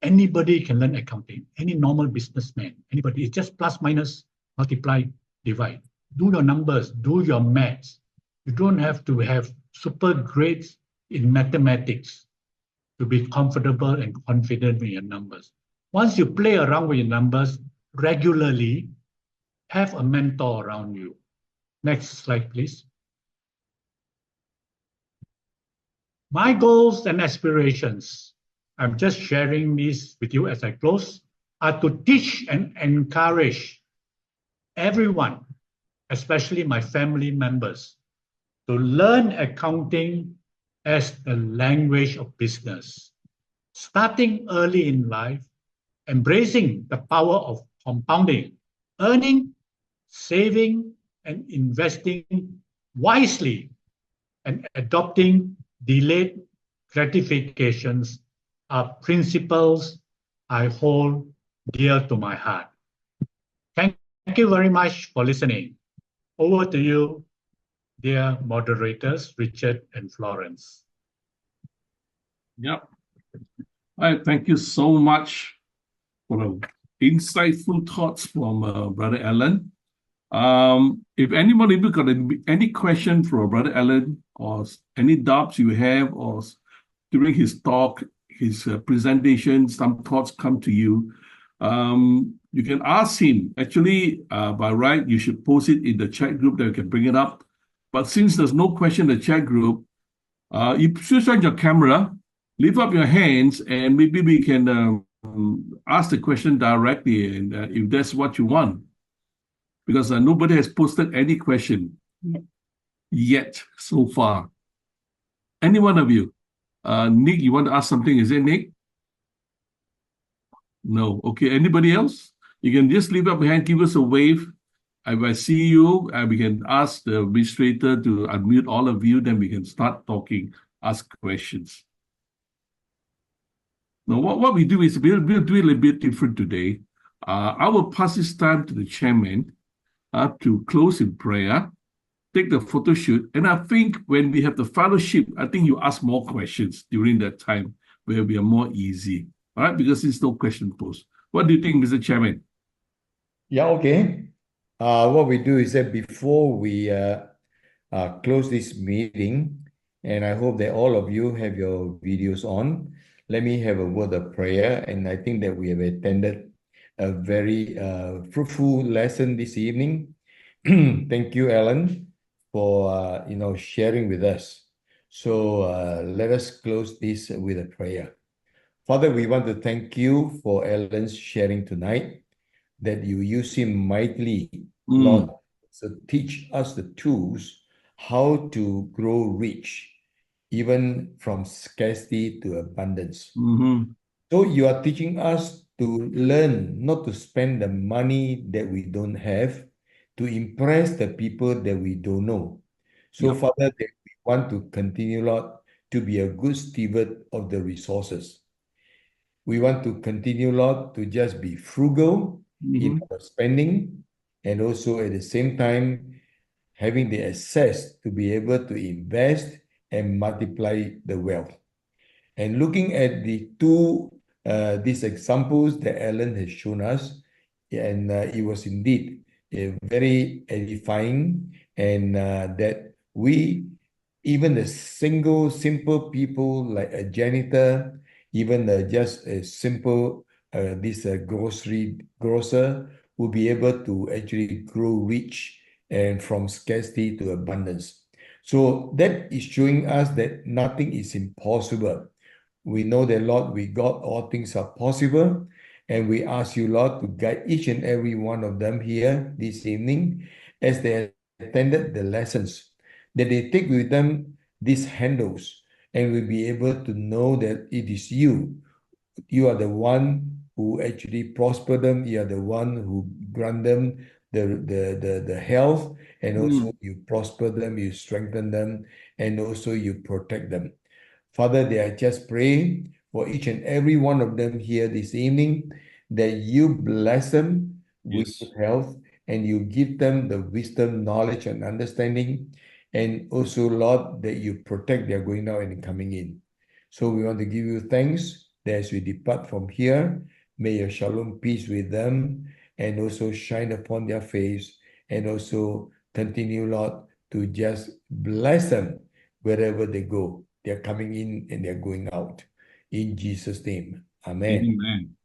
Anybody can learn accounting. Any normal businessman, anybody. It's just plus, minus, multiply, divide. Do your numbers, do your maths. You don't have to have super grades in mathematics to be comfortable and confident with your numbers. Once you play around with your numbers regularly, have a mentor around you. Next slide, please. My goals and aspirations, I'm just sharing this with you as I close, are to teach and encourage everyone, especially my family members, to learn accounting as the language of business, starting early in life, embracing the power of compounding, earning, saving, and investing wisely, and adopting delayed gratifications are principles I hold dear to my heart. Thank you very much for listening. Over to you, dear moderators, Richard and Florence. Yep. All right, thank you so much for the insightful thoughts from Brother Alan. If anybody got any question for Brother Alan or any doubts you have, or during his talk, his presentation, some thoughts come to you, you can ask him. Actually, by right, you should post it in the chat group that we can bring it up. But since there's no question in the chat group, you switch on your camera, lift up your hands, and maybe we can ask the question directly, and if that's what you want. Because nobody has posted any question yet so far. Any one of you? Nick, you want to ask something? Is it Nick? No. Okay. Anybody else? You can just leave up your hand, give us a wave. If I see you, we can ask the administrator to unmute all of you, then we can start talking, ask questions. Now, what we do is we'll do it a little bit different today. I will pass this time to the chairman to close in prayer, take the photo shoot, and I think when we have the fellowship, I think you ask more questions during that time where we are more easy, all right? Because there's no question posed. What do you think, Mr. Chairman? Yeah, okay. What we do is that before we close this meeting, and I hope that all of you have your videos on, let me have a word of prayer. And I think that we have attended a very fruitful lesson this evening. Thank you, Alan, for sharing with us. So let us close this with a prayer. Father, we want to thank you for Alan's sharing tonight, that you use him mightily, Lord. So teach us the tools how to grow rich, even from scarcity to abundance. So you are teaching us to learn not to spend the money that we don't have, to impress the people that we don't know. So, Father, that we want to continue, Lord, to be a good steward of the resources. We want to continue, Lord, to just be frugal in our spending, and also at the same time having the access to be able to invest and multiply the wealth. And looking at the these examples that Alan has shown us, and it was indeed very edifying, and that we, even the simple people like a janitor, even just a simple grocer, will be able to actually grow rich and from scarcity to abundance. So that is showing us that nothing is impossible. We know that, Lord, with God, all things are possible. And we ask you, Lord, to guide each and every one of them here this evening as they attended the lessons, that they take with them these handles and will be able to know that it is you. You are the one who actually prosper them. You are the one who grant them the health, and also you prosper them, you strengthen them, and also you protect them. Father, they are just praying for each and every one of them here this evening that you bless them with Yes. health and you give them the wisdom, knowledge, and understanding. And also, Lord, that you protect their going out and coming in. So we want to give you thanks that as we depart from here, may your shalom peace with them and also shine upon their face and also continue, Lord, to just bless them wherever they go. They're coming in and they're going out. In Jesus' name. Amen. Amen.